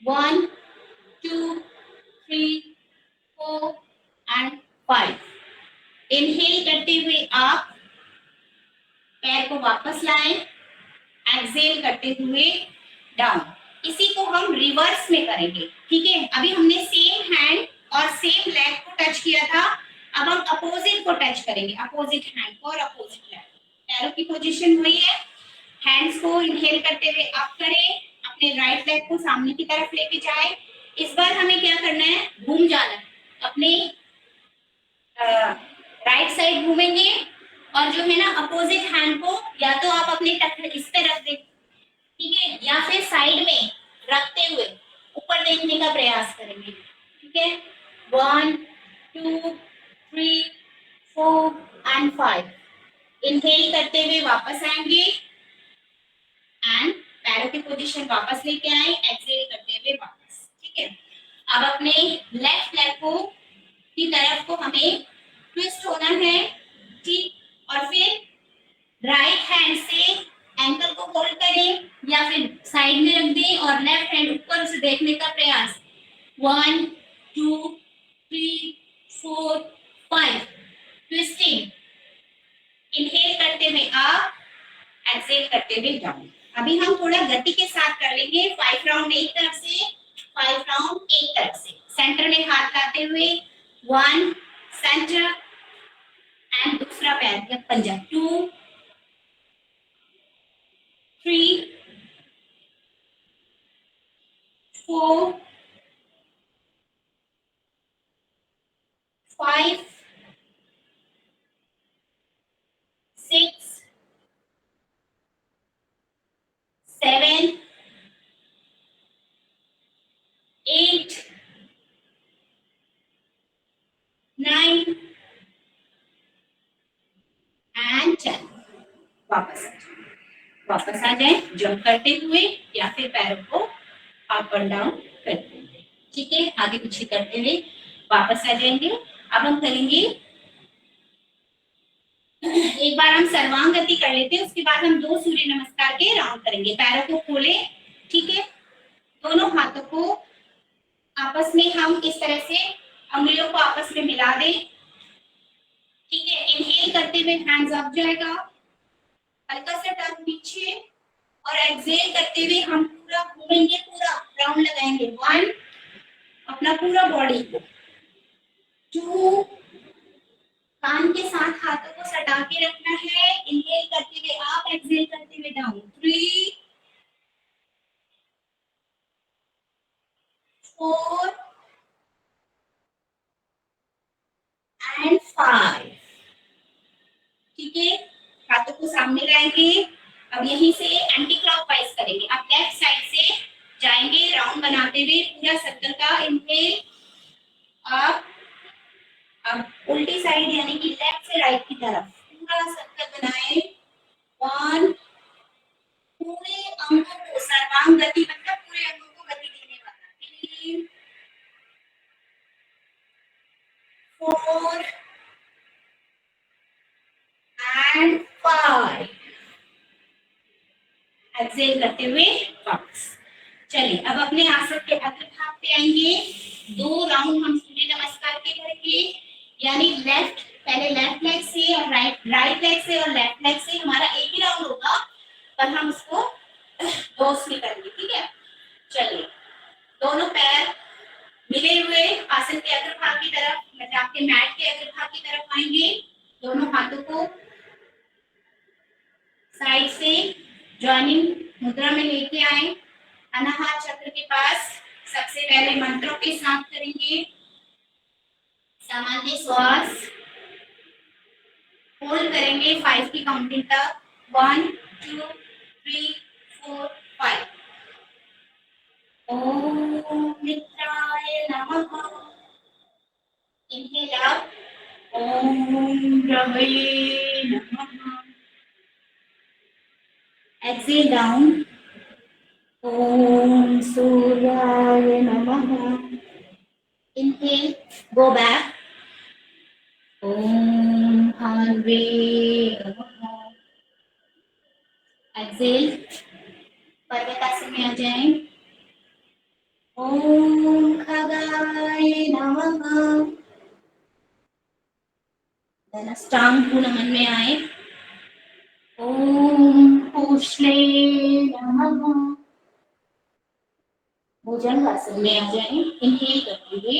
1 2 3 4 and 5। Inhale करते हुए आप पैर को वापस लाएं, एक्सहेल करते हुए डाउन। इसी को हम रिवर्स में करेंगे। ठीक है, अभी हमने सेम हैंड और सेम लेग को टच किया था, अब हम अपोजिट को टच करेंगे, अपोजिट हैंड को और अपोजिट लेग। पैरों की पोजीशन वही है, हैंड्स को इनहेल करते हुए अप करें, अपने राइट लेग को सामने की तरफ लेके जाए। इस बार हमें क्या करना है, घूम जाना है, अपने राइट साइड घूमेंगे और जो है ना अपोजिट हैंड को या तो आप अपने इस पे रख दें, ठीक है, या फिर साइड में रखते हुए ऊपर देखने का प्रयास करेंगे। ठीक है, 1 2 3 4 एंड 5। इनहेल करते हुए वापस आएंगे एंड पैरों की पोजीशन वापस लेके आए, एक्सहेल करते हुए वापस। ठीक है, अब अपने लेफ्ट लेग को की तरफ को हमें ट्विस्ट होना है। ठीक, और फिर राइट हैंड से एंकल को होल्ड करें या फिर साइड में रख दें और लेफ्ट हैंड ऊपर से देखने का प्रयास। 1 2 3 4 5। ट्विस्टिंग, इनहेल करते हुए अप, एक्सहेल करते हुए डाउन। अभी हम थोड़ा गति के साथ कर लेंगे। 5 राउंड एक तरफ से, 5 राउंड एक तरफ से, सेंटर में हाथ लाते हुए 1 सेंटर एंड दूसरा पैर या पंजा, 2 3 4 5 6 7 8 9 एंड 10। वापस आ जाए जंप करते हुए या फिर पैरों को अप एंड डाउन करते हुए। ठीक है, आगे पीछे करते हुए वापस आ जाएंगे। अब हम करेंगे एक बार हम सर्वांगति कर लेते हैं, उसके बाद हम 2 सूर्य नमस्कार के राउंड करेंगे। पैरों को खोले, ठीक है, दोनों हाथों को आपस में हम इस तरह से अंगुलियों को आपस में मिला दें, ठीक है। इनहेल करते हुए हैंड्स अप जाएगा, हल्का सा टर्न पीछे, और एक्सहेल करते हुए हम पूरा घूमेंगे, पूरा राउंड लगाएंगे। 1, अपना पूरा बॉडी को। 2, कान के साथ हाथों को सटा के रखना है, इनहेल करते हुए आप, एक्सहेल करते हुए डाउन। 3, 4 एंड 5, ठीक है। हाथों को सामने लाएंगे। अब यहीं से एंटी क्लॉकवाइज करेंगे। आप लेफ्ट साइड से जाएंगे राउंड बनाते हुए पूरा सर्कल का। इनहेल आप, अब उल्टी साइड यानी कि लेफ्ट से राइट की तरफ पूरा सर्कल बनाए। 1, पूरे अंगों को सर्वांग गति, मतलब पूरे अंगों को गति देने वाला। 3, 4 एंड 5, एक्सहेल करते हुए वापस। चलिए अब अपने आसन के अग्रभाग पे आएंगे। 2 राउंड हम सूर्य नमस्कार के करेंगे, यानी लेफ्ट, पहले लेफ्ट लेग से और राइट लेग से और लेफ्ट लेग से हमारा एक ही राउंड होगा, पर हम उसको दो से करेंगे, ठीक है। चलिए, दोनों पैर मिले हुए आसन के अग्रभाग की तरफ, मतलब आपके मैट के अग्रभाग की तरफ आएंगे। दोनों हाथों को साइड से जॉइनिंग मुद्रा में लेके आए। अनाहत चक्र के पास सबसे पहले मंत्रों के साथ करेंगे। सामान्य श्वास होल्ड करेंगे 5 की काउंटिंग तक। 1, 2, 3, 4, 5। ओम मित्राय नमः। इनहेल अप, ओम रवये नमः। एक्सहेल डाउन, ओम सूर्याय नमः। Inhale, go back. Om Harve Namaha. Exhale, पर्वतासन में आ जाएं। ओम खगाय नमः। देन अष्टांग नमन में आए। ओम पूषले नमः। भुजंगासन में आ जाएं। इनहेल करते हुए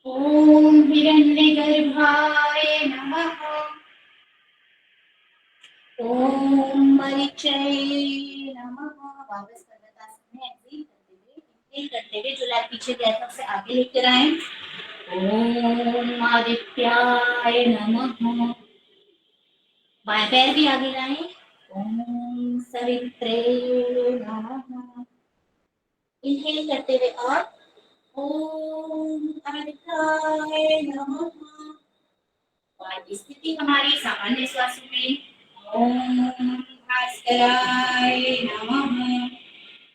ओम हिरण्यगर्भाय नमः। ओम मरीचय नमः। वापस पर्वतासन में एक्सहेल करते हुए जो लैग पीछे गया था उसे आगे लेकर आए। ओम आदित्याय नमः। बाएं पैर भी आगे लाएं। ओम सवित्रे नमः। इनहेल करते हुए और ओम आदित्याय नमः। और स्थिति हमारी सामान्य श्वास में। ओम भास्कराय नमः।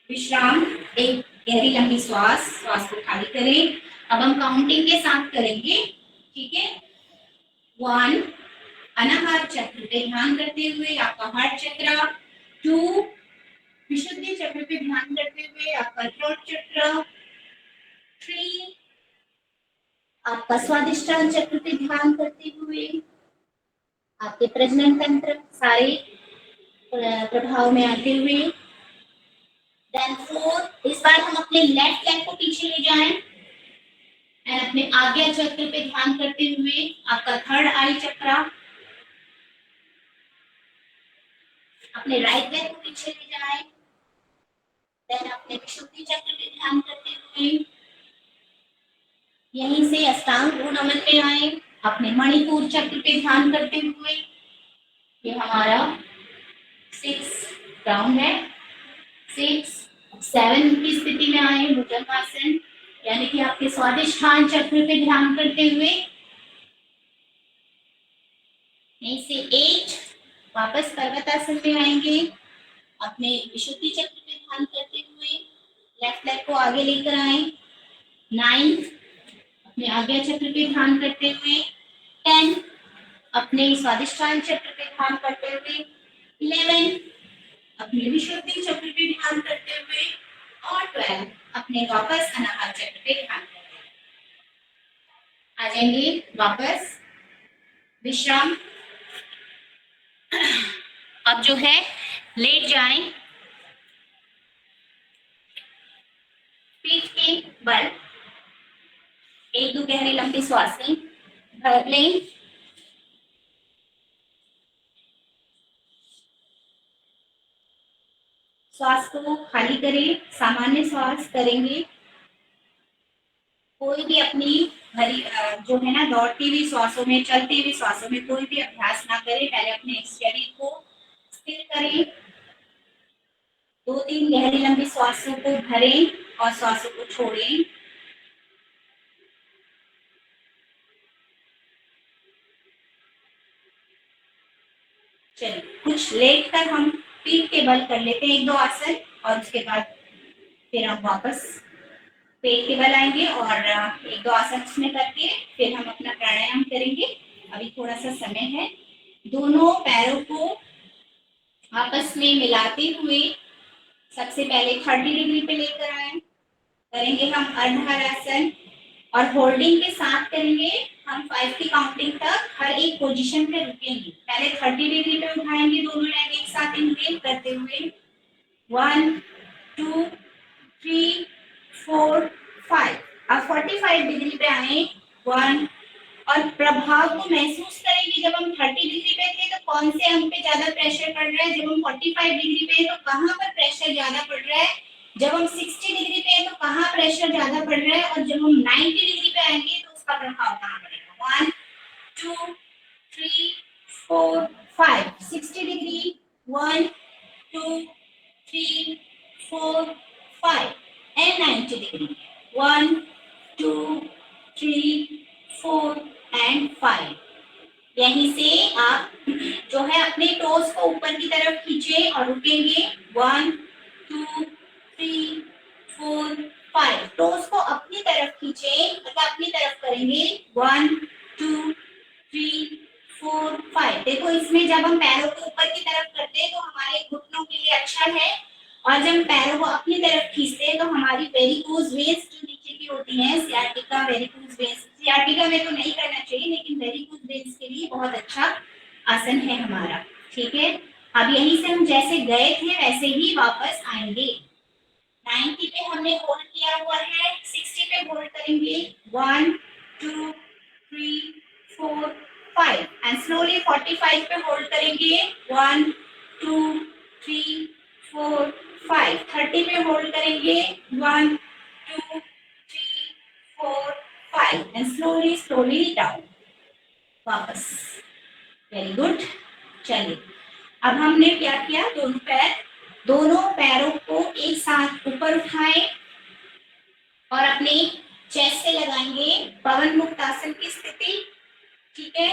विश्राम, एक गहरी लंबी श्वास को खाली करें। अब हम काउंटिंग के साथ करेंगे, ठीक है। 1, अनाहत चक्र पे ध्यान करते हुए आपका हार्ट चक्र। 2, विशुद्धि चक्र पे ध्यान करते हुए आपका थ्रोट चक्र। 3, आपका स्वादिष्टान चक्र पे ध्यान करते हुए आपके प्रजनन तंत्र सारे प्रभाव में आते हुए। देन 4, इस बार हम अपने लेफ्ट लेग को पीछे ले जाएं एंड अपने आज्ञा चक्र पे ध्यान करते हुए आपका थर्ड आई चक्र, अपने राइट लेग को पीछे ले जाएं। देन अपने विशुद्धि चक्र पे ध्यान करते हुए यहीं से अष्टांग नमन में आए। अपने मणिपुर चक्र पे ध्यान करते हुए, ये हमारा 6 राउंड है। 6, 7 की स्थिति में आए भुजंगासन, यानी कि आपके स्वादिष्ठान चक्र पे ध्यान करते हुए। यहीं से 8 वापस पर्वतासन में आएंगे। अपने विशुद्धि चक्र पे ध्यान करते हुए लेफ्ट लेग को आगे लेकर आए। 9, अपने आज्ञा चक्र पे ध्यान करते हुए। 10, अपने स्वादिष्टान चक्र पे ध्यान करते हुए, 11 अपने विशुद्धि चक्र पे ध्यान करते हुए, और 12 अपने वापस अनाहत चक्र पे ध्यान करते हुए आ जाएंगे वापस विश्राम। अब जो है लेट जाएं, पीठ के बल, एक दो गहरी लंबी श्वासें भर लें। श्वास को खाली करें, सामान्य श्वास करेंगे। कोई भी अपनी भरी जो है ना दौड़ती हुई श्वासों में, चलती हुई श्वासों में कोई भी अभ्यास ना करें। पहले अपने शरीर को स्थिर करें, 2-3 गहरी लंबी श्वासों को भरें और श्वासों को छोड़ें। चलिए कुछ लेट कर हम पीठ के बल कर लेते हैं, 1-2 आसन, और उसके बाद फिर हम वापस पेट के बल आएंगे और 1-2 आसन में करके फिर हम अपना प्राणायाम करेंगे। अभी थोड़ा सा समय है। दोनों पैरों को आपस में मिलाते हुए सबसे पहले 30 डिग्री पे लेकर आए, करेंगे हम अर्धहरासन, और होल्डिंग के साथ करेंगे हम 5 की काउंटिंग तक हर एक पोजीशन पे रुकेंगे। पहले 30 डिग्री पे उठाएंगे दोनों लेग एक साथ इनहेल करते हुए, 1 2 3 4 5। अब 45 डिग्री पे आए, 1, और प्रभाव को महसूस करेंगे। जब हम 30 डिग्री पे थे तो कौन से अंग पे ज्यादा प्रेशर पड़ रहा है, जब हम 45 डिग्री पे तो कहाँ पर प्रेशर ज्यादा पड़ रहा है, जब हम 60 डिग्री पे तो कहाँ प्रेशर ज्यादा पड़ रहा है, और जब हम 90 डिग्री पे आएंगे तो उसका प्रभाव कहाँ पड़ेगा। 1 2 3 4 5। 60 डिग्री, 1 2 3 4 5, and 90 डिग्री, 1 2 3 4 and 5। यहीं से आप जो है अपने टोस को ऊपर की तरफ खींचे और रुकेंगे, 1 2 3 4 5। टोस को अपनी तरफ खींचे, मतलब अपनी तरफ करेंगे, 1 2 3 4 5। देखो इसमें जब हम पैरों को ऊपर की तरफ करते हैं तो हमारे घुटनों के लिए अच्छा है, और जब पैरों को अपनी तरफ खींचते हैं तो हमारी वेरिकोज वेन्स जो नीचे की होती है, सियाटिका वेरिकोज वेन्स, सियाटिका में तो नहीं करना चाहिए लेकिन वेरिकोज वेन्स के लिए बहुत अच्छा आसन है हमारा। ठीक है, अब यहीं से हम जैसे गए थे वैसे ही वापस आएंगे। 90 पे हमने होल्ड किया हुआ है, 60 पे होल्ड करेंगे, 1 2 3 4 5, एंड स्लोली 45 पे होल्ड करेंगे, 1 2 3 4 5। 30 पे होल्ड करेंगे, 1 2 3 4 5, एंड स्लोली स्लोली डाउन वापस। Very good. चलिए अब हमने क्या किया, दोनों पैरों को एक साथ ऊपर उठाएं और अपने चेस्ट से लगाएंगे पवन मुक्त आसन की स्थिति। ठीक है,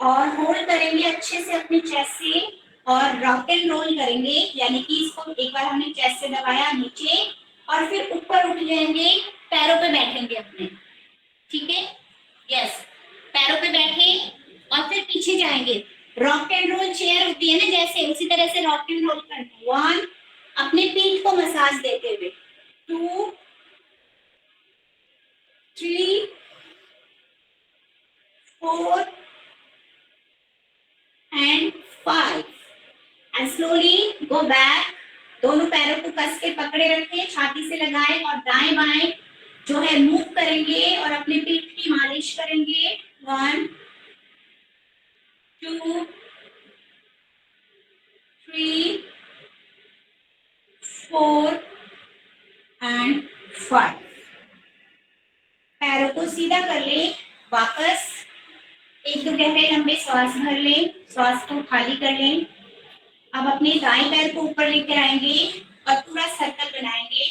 और होल्ड करेंगे अच्छे से अपने चेस्ट से, और रॉक एंड रोल करेंगे, यानी कि इसको एक बार हमने चेस्ट से दबाया नीचे और फिर ऊपर उठ जाएंगे, पैरों पे बैठेंगे अपने। ठीक है, यस, पैरों पे बैठे और फिर पीछे जाएंगे। रॉक एंड रोल चेयर होती है ना जैसे, उसी तरह से रॉक एंड रोल करना। 1, अपने पीठ को मसाज देते हुए, 2 3 4 and 5, and slowly go back। दोनों पैरों को कस के पकड़े रखें, छाती से लगाएं और दाएं बाएं जो है मूव करेंगे और अपने पीठ की मालिश करेंगे। 1 2 3 4 and 5। पैरों को सीधा कर लें, वापस एक दो गहरे लंबे श्वास भर लें, श्वास को खाली कर लें। अब अपने दाएं पैर को ऊपर लेकर आएंगे और पूरा सर्कल बनाएंगे,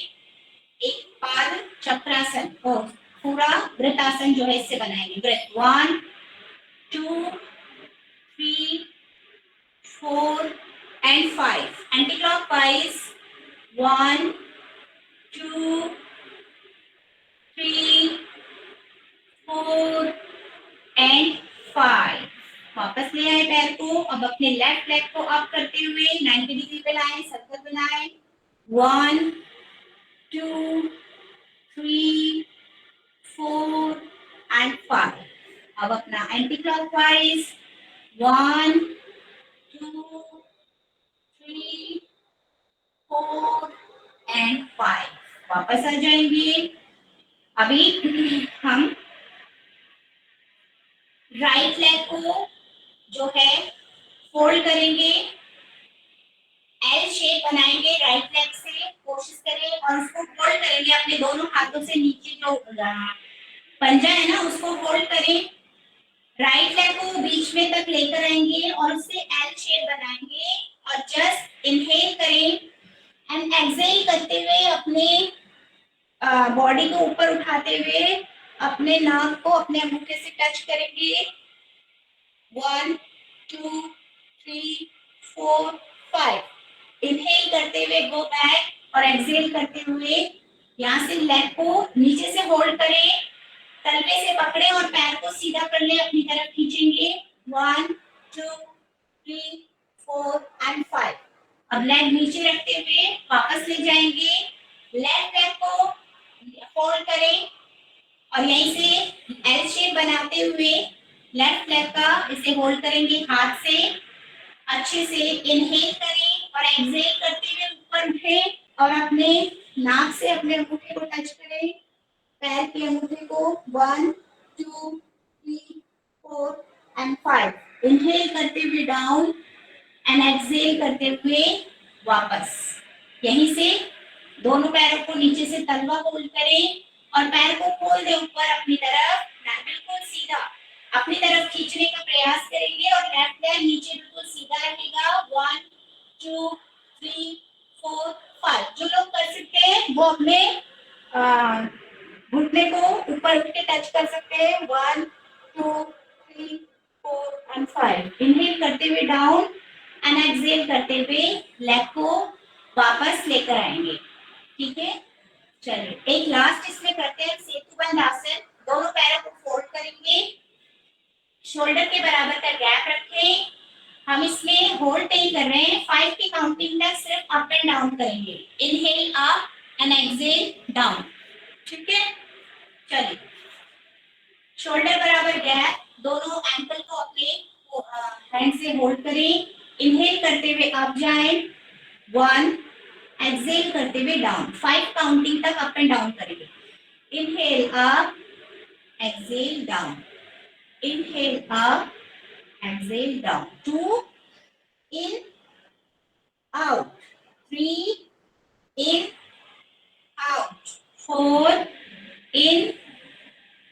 एक पाद चक्रासन और पूरा वृत्तासन जो है इससे बनाएंगे। वृत्त 1 2 3 4 and 5, एंटी क्लॉकवाइज 1 2 3 4 and 5। वापस वापस ले आए पैर को। अब अपने लेफ्ट लेग को अप करते हुए 90 डिग्री पे लाएं, सर्कल बनाएं। 1 2 3 4 एंड 5। अब अपना एंटी क्लॉकवाइज 1 2 3 4 एंड 5। वापस आ जाएंगे। अभी हम राइट लेग को जो है फोल्ड करेंगे, एल शेप बनाएंगे राइट लेग से, कोशिश करें, और उसको फोल्ड करेंगे अपने दोनों हाथों से। नीचे जो पंजा है ना उसको फोल्ड करें, राइट लेग को बीच में तक लेकर आएंगे और उससे एल शेप बनाएंगे और जस्ट इनहेल करें एंड एक्सहेल करते हुए अपने बॉडी को ऊपर उठाते हुए अपने नाक को अपने अंगूठे से टच करेंगे। 1 2 3 4 5। इनहेल करते हुए गो बैक और एक्सहेल करते हुए यहाँ से लेग को नीचे से होल्ड करें, तलवे से पकड़े और पैर को सीधा कर ले, अपनी तरफ खींचेंगे। 1 2 3 4 एंड 5। अब लेग नीचे रखते हुए वापस ले जाएंगे, लेफ्ट लेग को फोल्ड करें और यहीं से एल शेप बनाते हुए लेफ्ट लेग का इसे होल्ड करेंगे हाथ से। अच्छे से इनहेल करें और एक्सहेल करते हुए ऊपर उठे और अपने नाक से अपने अंगूठे को टच करें, पैर के अंगूठे को। 1 2 3 4 एंड 5। इनहेल करते हुए डाउन एंड एक्सहेल करते हुए वापस। यहीं से दोनों पैरों को नीचे से तलवा होल्ड करें और पैर को खोल दे ऊपर अपनी तरफ, बिल्कुल सीधा अपनी तरफ खींचने का प्रयास करेंगे और लेफ्ट लेग नीचे बिल्कुल सीधा रहेगा। 1 2 3 4 5। जो लोग कर सकते हैं वो अपने घुटने को ऊपर उठ के टच कर सकते हैं। 1 2 3 4 एंड 5। इनहेल करते हुए डाउन एंड एक्सहेल करते हुए लेग को वापस लेकर आएंगे। ठीक है, चलिए एक लास्ट इसमें करते हैं सेतुबंध आसन। दोनों पैरों को फोल्ड करेंगे, शोल्डर के बराबर का गैप रखें। हम इसमें होल्ड नहीं कर रहे हैं, 5 की काउंटिंग तक सिर्फ अप एंड डाउन करेंगे। Inhale up and exhale down. ठीक है, चलिए शोल्डर बराबर गैप, दोनों एंकल को अपने हैंड से होल्ड करें। इनहेल करते हुए अप जाएं, 1। एक्सहेल करते हुए डाउन, 5 काउंटिंग तक अप एंड डाउन करेंगे। Inhale up, exhale down, inhale up, exhale down. 2 in, out, 3 in, out, 4 in,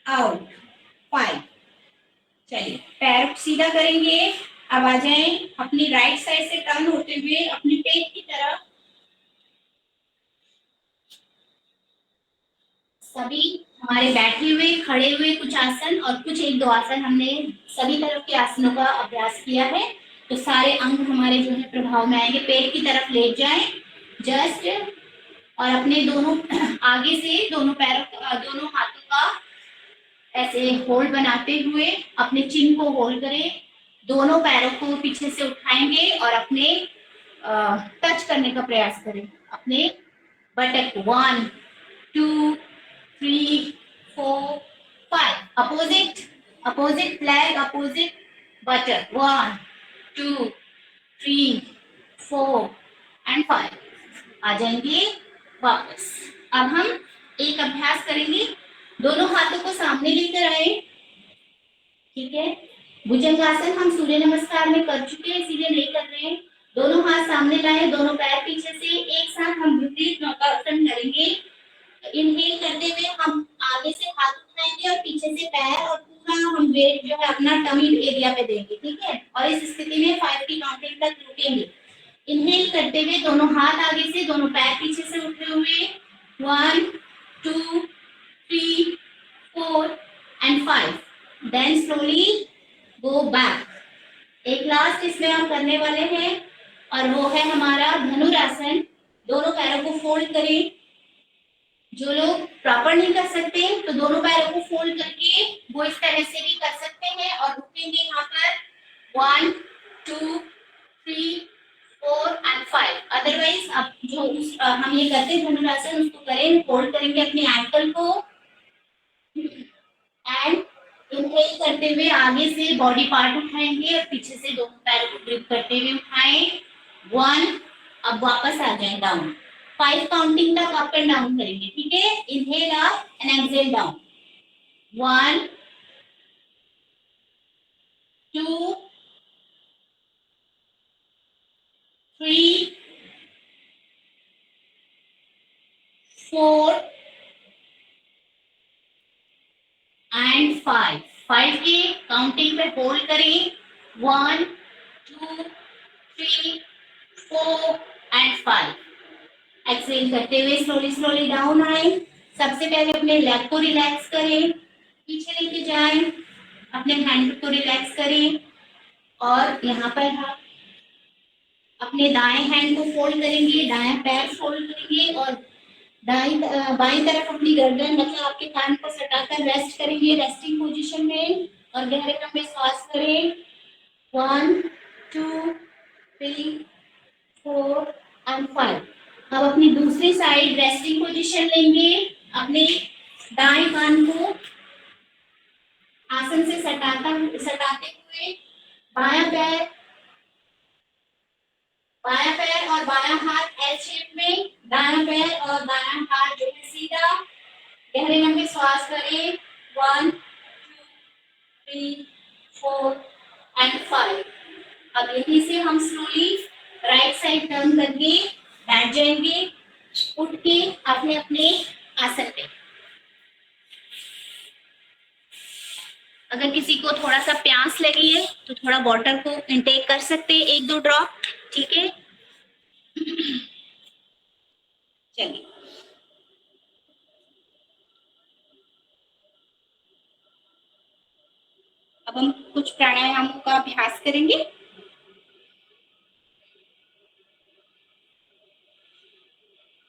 out, 5। चलिए पैर सीधा करेंगे। अब आ जाएं अपनी राइट साइड से टर्न होते हुए अपनी पेट की तरफ। सभी हमारे बैठे हुए, खड़े हुए कुछ आसन और कुछ 1-2 आसन हमने सभी तरह के आसनों का अभ्यास किया है, तो सारे अंग हमारे जो है प्रभाव में आएंगे। पेट की तरफ लेट जाएं जस्ट, और अपने दोनों आगे से दोनों पैरों दोनों हाथों का ऐसे होल्ड बनाते हुए अपने चिन को होल्ड करें। दोनों पैरों को पीछे से उठाएंगे और अपने टच करने का प्रयास करें अपने बटक को। 1 2 3 4 5। Opposite leg, opposite बटक। 1 2 3 4 एंड 5। आ जाएंगे वापस। अब हम एक अभ्यास करेंगे, दोनों हाथों को सामने लेकर आए। ठीक है, भुजंगासन हम सूर्य नमस्कार में कर चुके हैं, इसीलिए नहीं कर रहे हैं। दोनों हाथ सामने लाए, दोनों पैर पीछे से, एक साथ हम विपरीत नौकासन करेंगे। इनहेल करते हुए हम आगे से हाथ उठाएंगे और पीछे से पैर, और पूरा हम वेट जो है अपना टमी एरिया पे देंगे। ठीक है, और इस स्थिति में 5 की काउंटिंग तक रुकेंगे। इनहेल करते हुए दोनों हाथ आगे से, दोनों पैर पीछे से उठे हुए। 1 2 3 4 and 5। Then slowly go back. एक लास्ट इसमें हम करने वाले हैं और वो है हमारा धनुरासन। दोनों पैरों को फोल्ड करें। जो लोग प्रॉपर नहीं कर सकते तो दोनों पैरों को फोल्ड करके वो इस तरह से भी कर सकते हैं और रुकेंगे यहाँ पर। 1 2 3 4 and 5। अदरवाइज अब जो हम ये करते हैं धनुरासन उसको करें, होल्ड करेंगे अपने एंकल को एंड इनहेल करते हुए आगे से बॉडी पार्ट उठाएंगे और पीछे से दोनों पैरों को ग्रिप करते हुए उठाएं। 1, अब वापस आ जाए डाउन। 5 काउंटिंग तक अप एंड डाउन करेंगे, ठीक है। Inhale up and exhale down. 1 2 3 4 and 5। 5 की काउंटिंग पे होल्ड करें। 1 2 3 4 एंड 5। एक्सहेल करते हुए स्लोली स्लोली डाउन आए। सबसे पहले अपने लेग को रिलैक्स करें, पीछे लेके जाएं, अपने हैंड को रिलैक्स करें और यहाँ पर हम अपने दाएं हैंड को फोल्ड करेंगे, दाएं पैर फोल्ड करेंगे और बाईं तरफ अपनी गर्दन मतलब आपके कान को सटाकर रेस्ट करेंगे, रेस्टिंग पोजीशन में, और गहरे लंबे सांस करें। 1 2 3 4 एंड 5। अब अपनी दूसरी साइड रेस्टिंग पोजीशन लेंगे, अपने दाएं कान को आसन से सटाते हुए बायां पैर और बायां हाथ एल शेप में, दायां पैर और दायां हाथ जो है सीधा। गहरे लंबे श्वास करें। 1 2 3 4 एंड 5। अब यहीं से हम स्लोली राइट साइड टर्न करके बैठ जाएंगे, उठ के अपने अपने आसन पे। अगर किसी को थोड़ा सा प्यास लगी है तो थोड़ा वाटर को इंटेक कर सकते हैं, 1-2 ड्रॉप, ठीक है। चलिए अब हम कुछ प्राणायामों का अभ्यास करेंगे।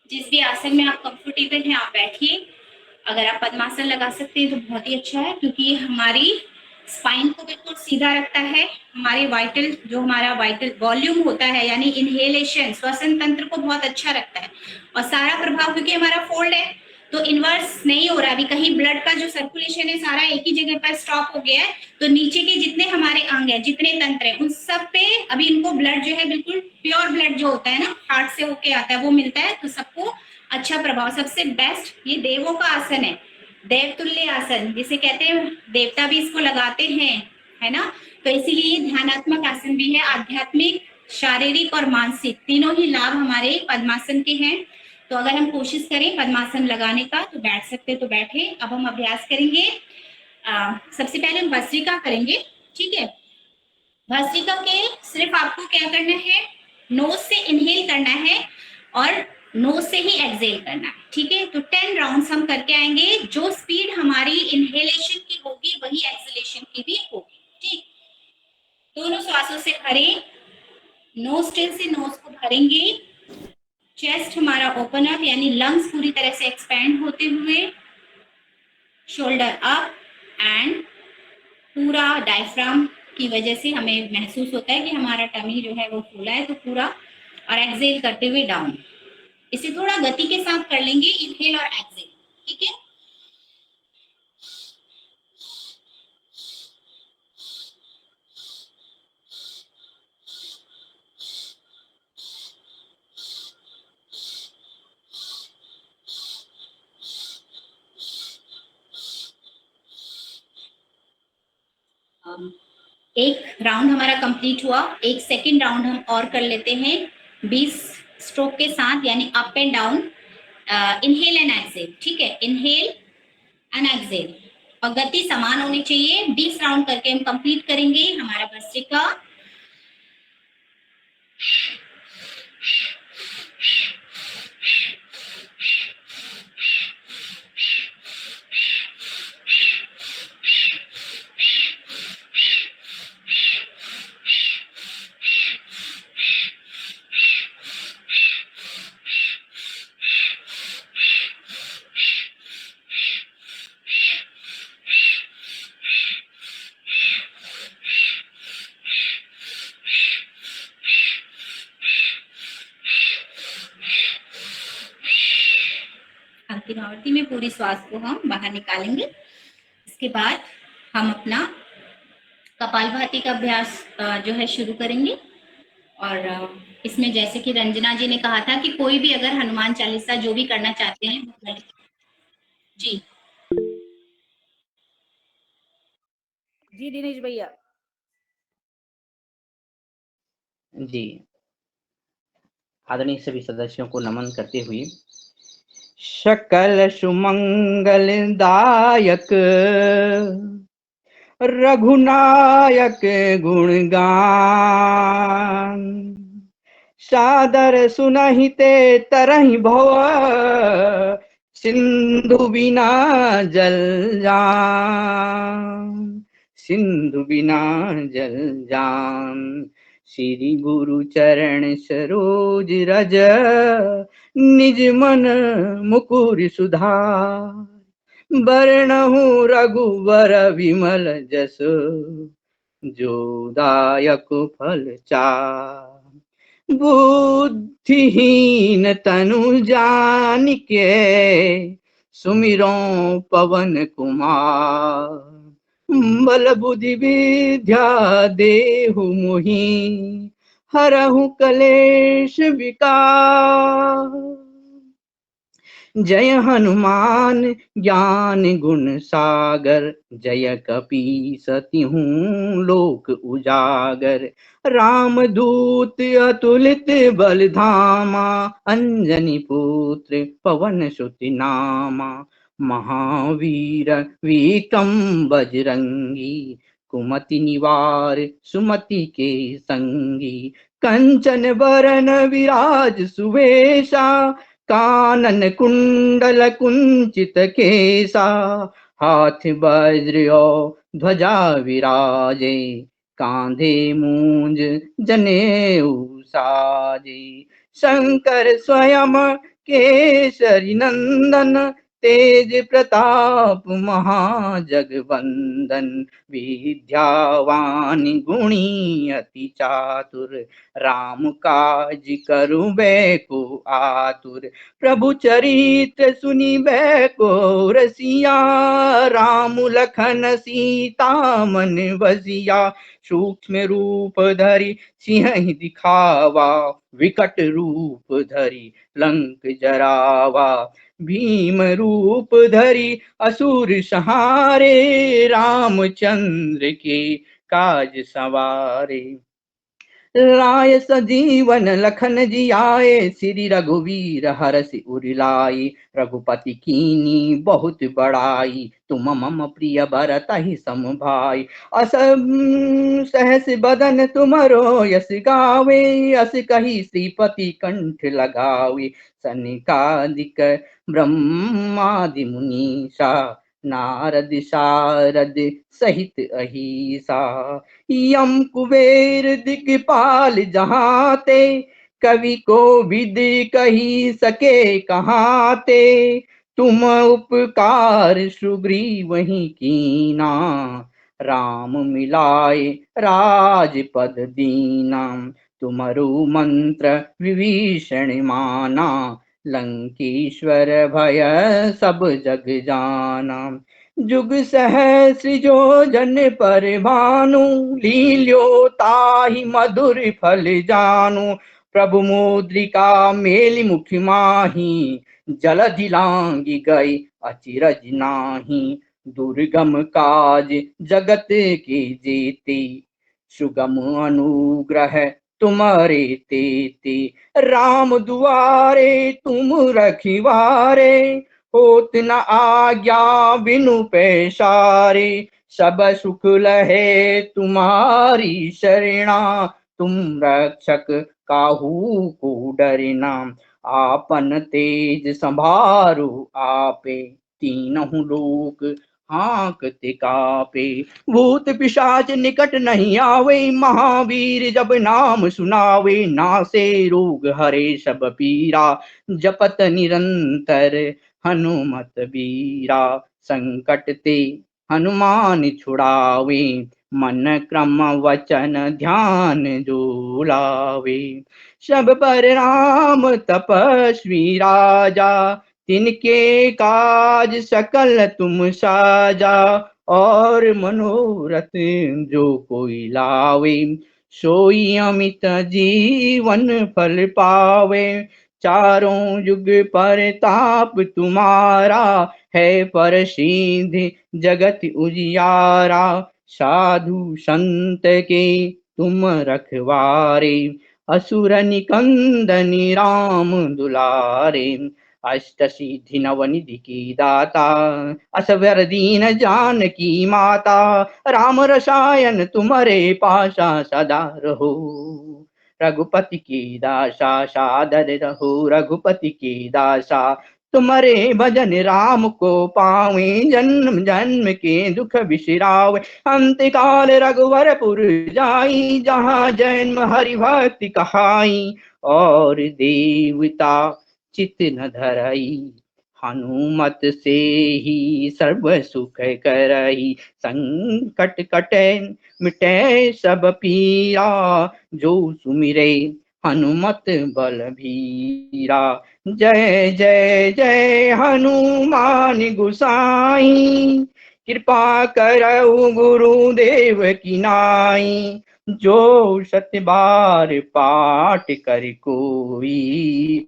जिस भी आसन में आप कंफर्टेबल हैं आप बैठिए। अगर आप पद्मासन लगा सकते हैं तो बहुत ही अच्छा है, क्योंकि ये हमारी स्पाइन को बिल्कुल सीधा रखता है। हमारे वाइटल जो हमारा वाइटल वॉल्यूम होता है यानी इनहेलेशन, श्वसन तंत्र को बहुत अच्छा रखता है। और सारा प्रभाव क्योंकि हमारा फोल्ड है तो इनवर्स नहीं हो रहा, अभी कहीं ब्लड का जो सर्कुलेशन है सारा एक ही जगह पर स्टॉप हो गया है, तो नीचे के जितने हमारे अंग है, जितने तंत्र है, उन सब पे अभी इनको ब्लड जो है बिल्कुल प्योर ब्लड जो होता है ना, हार्ट से होके आता है, वो मिलता है, तो सबको अच्छा प्रभाव। सबसे बेस्ट ये देवों का आसन है, देवतुल्य आसन जिसे कहते हैं, देवता भी इसको लगाते हैं, है ना। तो इसीलिए ये ध्यानात्मक आसन भी है। आध्यात्मिक, शारीरिक और मानसिक तीनों ही लाभ हमारे पद्मासन के हैं। तो अगर हम कोशिश करें पद्मासन लगाने का तो बैठ सकते तो बैठे। अब हम अभ्यास करेंगे। सबसे पहले हम भस्त्रिका करेंगे, ठीक है। भस्त्रिका के सिर्फ आपको क्या करना है, नोज से इनहेल करना है और नोज से ही एक्सहेल करना है, ठीक है। तो 10 राउंड्स हम करके आएंगे। जो स्पीड हमारी इनहेलेशन की होगी वही एक्सहेलेशन की भी होगी, ठीक। दोनों श्वासों से भरें, नोज टिल से नोज को भरेंगे। चेस्ट हमारा ओपन अप यानी लंग्स पूरी तरह से एक्सपैंड होते हुए, शोल्डर अप एंड पूरा डायफ्राम की वजह से हमें महसूस होता है कि हमारा टमी जो है वो फूला है, तो पूरा, और एक्सहेल करते हुए डाउन। इसे थोड़ा गति के साथ कर लेंगे, इनहेल और एक्सहेल, ठीक है। एक राउंड हमारा कंप्लीट हुआ, एक सेकेंड राउंड हम और कर लेते हैं 20 स्ट्रोक के साथ, यानी up and down, inhale and exhale, ठीक है। इनहेल एंड एक्सहेल और गति समान होनी चाहिए। 20 राउंड करके हम कंप्लीट करेंगे हमारा भस्त्रिका। भ्रामर्ति भावर्ति में पूरी श्वास को हम बाहर निकालेंगे। इसके बाद हम अपना कपालभाति का अभ्यास जो है शुरू करेंगे। और इसमें जैसे कि रंजना जी ने कहा था कि कोई भी अगर हनुमान चालीसा जो भी करना चाहते हैं वो जी जी दिनेश भैया। जी, आदरणीय सभी सदस्यों को नमन करते हुए सकल सुमंगल दायक रघुनायक गुणगान सादर सुनहिते तरहि भव सिंधु बिना जल जान सिंधु बिना जल जान श्री गुरु चरण सरोज रज निज मन मुकुर सुधार बरनहु रघुवर विमल जस जो दायक फल चार बुद्धिहीन तनु जानिके सुमिरो पवन कुमार बल बुद्धि विद्या देहु मोहि हरहु कलेश विकार जय हनुमान ज्ञान गुण सागर जय कपी सतिहूँ लोक उजागर राम दूत अतुलित बल धामा अंजनी पुत्र पवन सुत नामा महावीर विक्रम बजरंगी कुमति निवार सुमति के संगी कंचन बरन विराज सुवेशा कानन कुंडल कुंचित केसा हाथ वज्र ध्वजा विराजे कांधे मूंज जनेऊ साजे शंकर स्वयं केसरी नंदन तेज प्रताप महाजगवंदन विद्यावान गुणी अति चातुर राम काज करुबे को आतुर प्रभु चरित्र सुनिबे को रसिया राम लखन सीता मन बसिया सूक्ष्म रूप धरि सिंह दिखावा विकट रूप धरि लंक जरावा भीम रूप धरि असुर संहारे रामचंद्र के काज सवारे लाय सजीवन लखन जियाए श्री रघुवीर हरषि उरिलाई रघुपति कीनी बहुत बड़ाई तुम मम प्रिय भरतहि सम भाई अस सहस बदन तुमरो यस गावे अस कही श्रीपति कंठ लगावे सनिकादिक ब्रह्मादि मुनीषा नारद शारद सहित अहिसा यम कुबेर दिक्पाल जहाते कवि को विद कही सके कहाते तुम उपकार सुग्रीव वही कीना राम मिलाए राजपद दीना तुमरु मंत्र विभीषण माना लंकेश्वर भय सब जग जाना जुग सहस्र जो जन पर भानु लील्यो ताहि मधुर फल जानु प्रभु मुद्रिका मेलि मुख माही जलधि लांघि गए अचिरज नाही दुर्गम काज जगत के जेते सुगम अनुग्रह तुम्हारे तेते राम दुआरे तुम रखिवारे होत न आज्ञा बिनु पैसारे सब सुख लहे तुम्हारी शरणा तुम रक्षक काहू को डरना आपन तेज संभारो आपे तीनहु लोक हाँकते कापे भूत पिशाच निकट नहीं आवे महावीर जब नाम सुनावे नासे रोग हरे सब पीरा जपत निरंतर हनुमत बीरा संकट ते हनुमान छुड़ावे मन क्रम वचन ध्यान जो लावे सब पर राम तपस्वी राजा तिनके काज सकल तुम साजा, और मनोरथ जो कोई लावे, सोई अमित जीवन फल पावे। चारों युग पर ताप तुम्हारा, है पर सिद्धि जगत उजियारा। साधु संत के तुम रखवारे, असुर निकंदनी राम दुलारे। अष्ट सिद्धि नव निधि की दाता, असवर दीन जानकी माता। राम रसायन तुम्हारे पासा सदा रहो, रघुपति की दासा सादर रहो। रघुपति की दासा तुम्हारे भजन राम को पावे, जन्म जन्म के दुख बिसरावे। अंत काल रघुवरपुर जाई, जहाँ जन्म हरि भक्ति कहाई। और देवता चित न धरई, हनुमत से ही सर्व सुख करई। संकट कटे मिटे सब पीरा, जो सुमिरे हनुमत बलबीरा। जय जय जय हनुमान गुसाई, कृपा करऊ गुरुदेव की नाई। जो सत बार पाठ कर कोई,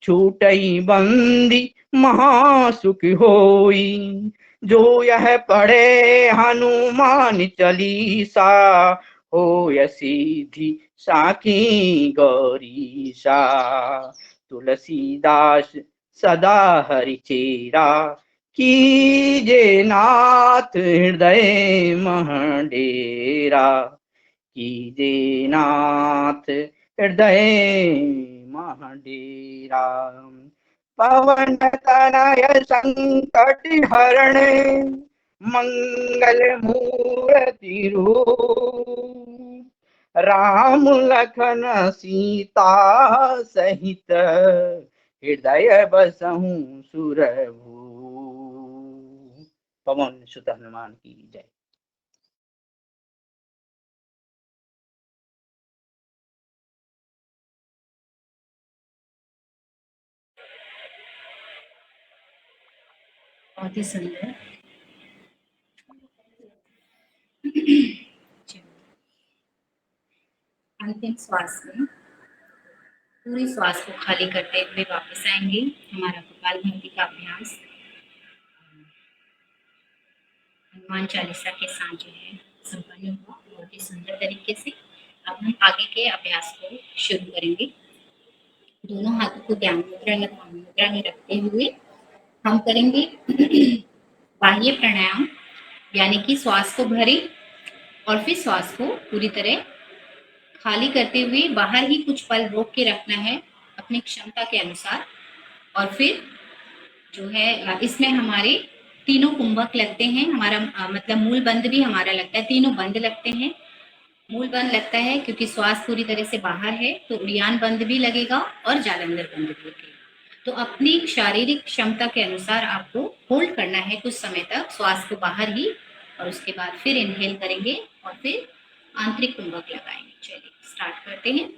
छूटई बंदी महासुख होई। जो यह पढ़े हनुमान चालीसा, हो य सीधी साखी गौरीसा। तुलसीदास सदा हरिचेरा, कीजे नाथ हृदय मह डेरा। कीजे नाथ हृदय मह डेरा। पवन तनय संकट हरण, मंगल मूर्ति रूप। राम लखन सीता सहित, हृदय बसहु सुरभूप। पवन सुत हनुमान की जय। बहुत ही सुंदर। अंतिम श्वास में पूरी श्वास को खाली करते हुए वापस आएंगे। हमारा कपालभाति का अभ्यास हनुमान चालीसा के साथ जो है संपन्न हुआ बहुत ही सुंदर तरीके से। अब हम आगे के अभ्यास को शुरू करेंगे। दोनों हाथों को ध्यान मुद्रा में रखते हुए हम करेंगे बाह्य प्राणायाम, यानी कि श्वास को भरें और फिर श्वास को पूरी तरह खाली करते हुए बाहर ही कुछ पल रोक के रखना है अपनी क्षमता के अनुसार। और फिर जो है इसमें हमारे तीनों कुंभक लगते हैं। हमारा मतलब मूल बंद भी हमारा लगता है, तीनों बंद लगते हैं। मूल बंद लगता है क्योंकि श्वास पूरी तरह से बाहर है, तो उड़ियान बंद भी लगेगा और जालंधर बंद भी लगेगा। तो अपनी शारीरिक क्षमता के अनुसार आपको होल्ड करना है कुछ समय तक श्वास को बाहर ही, और उसके बाद फिर इनहेल करेंगे और फिर आंतरिक कुंभक लगाएंगे। चलिए स्टार्ट करते हैं।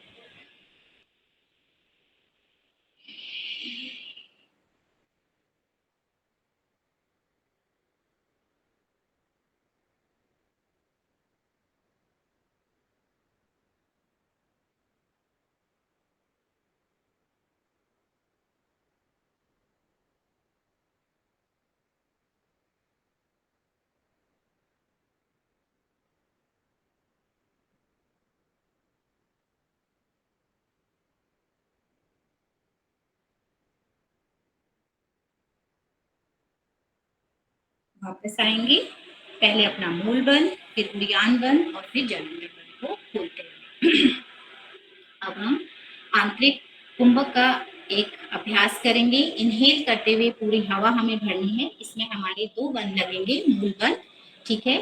वापस आएंगे, पहले अपना मूल बंद, फिर उड़ियान बंद और फिर जालंधर बंद को खोलते हैं। अब हम आंतरिक कुंभक का एक अभ्यास करेंगे। इनहेल करते हुए पूरी हवा हमें भरनी है। इसमें हमारे दो बंद लगेंगे, मूल बंद, ठीक है,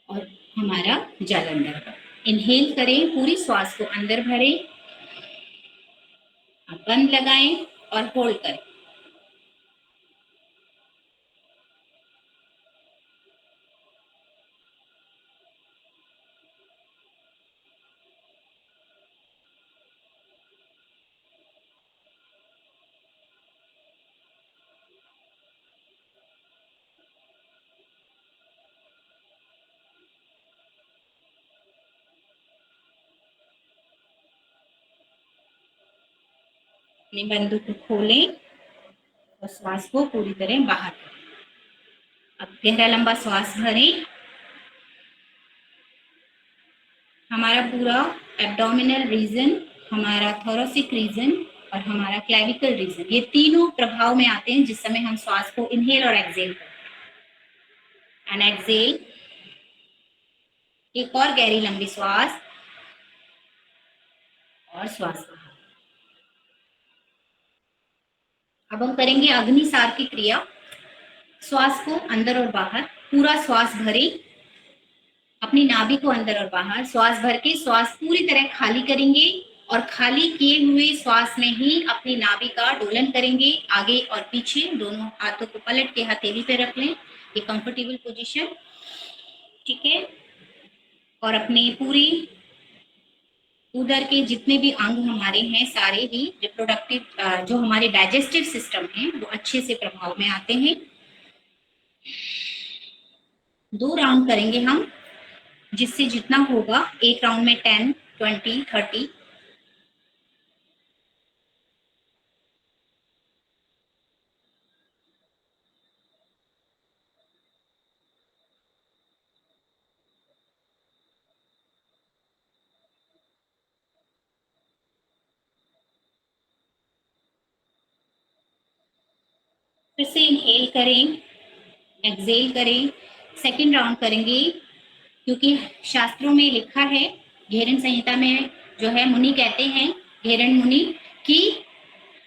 और हमारा जालंधर बंद। इनहेल करें, पूरी श्वास को अंदर भरें, बंद लगाएं और होल्ड करें। अपने बंदूक को खोलें और श्वास को पूरी तरह बाहर करें। अब गहरा लंबा श्वास भरें। हमारा पूरा एब्डोमिनल रीजन, हमारा थोरेसिक रीजन और हमारा क्लेविकल रीजन, ये तीनों प्रभाव में आते हैं जिस समय हम श्वास को इनहेल और एक्सेल करते हैं। एंड एक्सेल, एक और गहरी लंबी श्वास और श्वास बाहर। अब हम करेंगे अग्निसार की क्रिया। श्वास को अंदर और बाहर, पूरा श्वास भरें, अपनी नाभि को अंदर और बाहर श्वास भर के श्वास पूरी तरह खाली करेंगे और खाली किए हुए श्वास में ही अपनी नाभि का डोलन करेंगे आगे और पीछे। दोनों हाथों को पलट के हथेली पे रख लें, ये कंफर्टेबल पोजीशन, ठीक है। और अपने पूरी उदर के जितने भी अंग हमारे हैं, सारे ही रिप्रोडक्टिव, जो हमारे डाइजेस्टिव सिस्टम है, वो अच्छे से प्रभाव में आते हैं। 2 राउंड करेंगे हम, जिससे जितना होगा, एक राउंड में 10, 20, 30। फिर से इनहेल करें, एक्सेल करें, सेकेंड राउंड करेंगे, क्योंकि शास्त्रों में लिखा है, घेरन संहिता में जो है, मुनि कहते हैं, घेरन मुनि, कि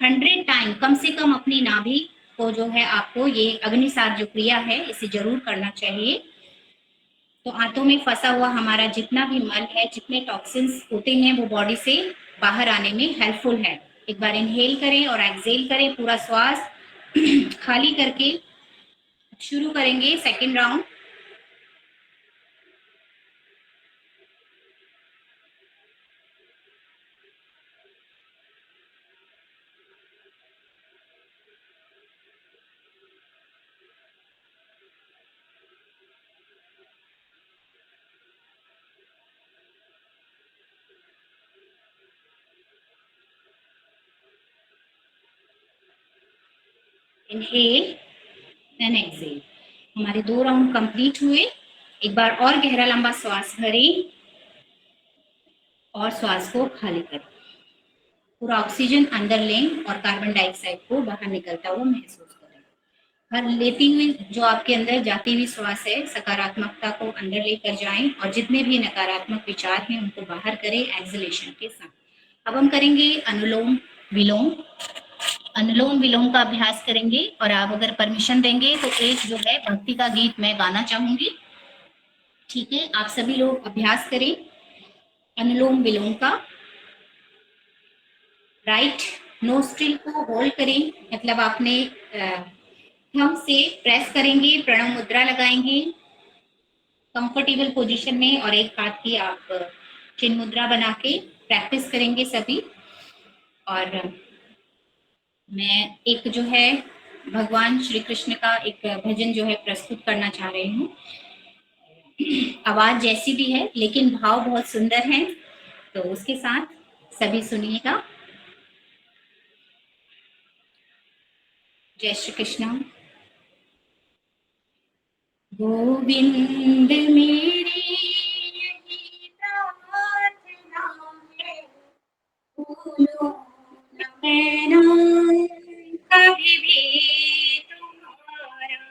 100 टाइम कम से कम अपनी नाभि को जो है, आपको ये अग्निसार जो क्रिया है, इसे जरूर करना चाहिए। तो आंतों में फंसा हुआ हमारा जितना भी मल है, जितने टॉक्सिन्स होते हैं, वो बॉडी से बाहर आने में हेल्पफुल है। एक बार इनहेल करें और एक्सेल करें, पूरा श्वास खाली करके शुरू करेंगे second round. Inhale then exhale. हमारे 2 राउंड कंप्लीट हुए। एक बार और गहरा लंबा श्वास भरें और श्वास को खाली करें। पूरा ऑक्सीजन अंदर लें और कार्बन डाइऑक्साइड को बाहर निकलता हुआ महसूस करें। हर लेती हुई जो आपके अंदर जाती हुई श्वास है, सकारात्मकता को अंदर लेकर जाएं और जितने भी नकारात्मक विचार हैं उनको बाहर करें एक्सलेशन के साथ। अब हम करेंगे अनुलोम विलोम। अनुलोम विलोम का अभ्यास करेंगे और आप अगर परमिशन देंगे तो एक जो है भक्ति का गीत मैं गाना चाहूंगी, ठीक है। आप सभी लोग अभ्यास करें अनुलोम विलोम का। राइट नोस्ट्रिल को होल्ड करें, मतलब आपने थंब से प्रेस करेंगे, प्रणव मुद्रा लगाएंगे कंफर्टेबल पोजीशन में, और एक हाथ की आप चिन्ह मुद्रा बना के प्रैक्टिस करेंगे सभी। और मैं एक जो है भगवान श्री कृष्ण का एक भजन जो है प्रस्तुत करना चाह रही हूँ। आवाज जैसी भी है लेकिन भाव बहुत सुंदर है, तो उसके साथ सभी सुनिएगा। जय श्री कृष्ण। गोविंद मेरी यही प्रार्थना है, भूलो न मैना कभी भी तुम्हारा,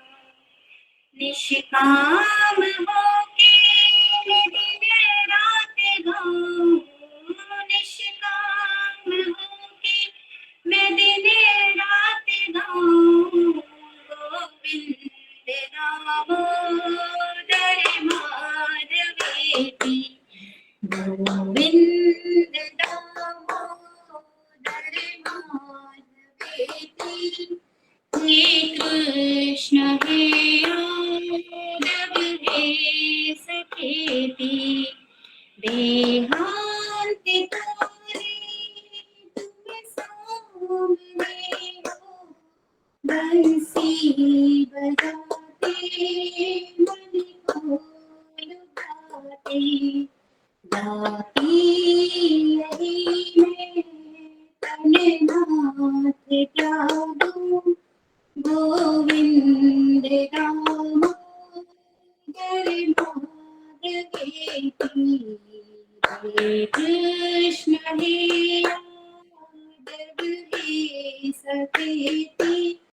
निष्काम होके दिन रात गाऊं, निष्काम होके मैं दिन रात गाऊं, गोविंद दामोदर माधवेति, गोविंद दामोदर माधवेति, हे कृष्ण हे यादव हे सखेति, देहांत तोरे तुम सामने हो, बंसी बजाते मन को लुभाते, गाती हे कृष्ण हे यादव हे सखेती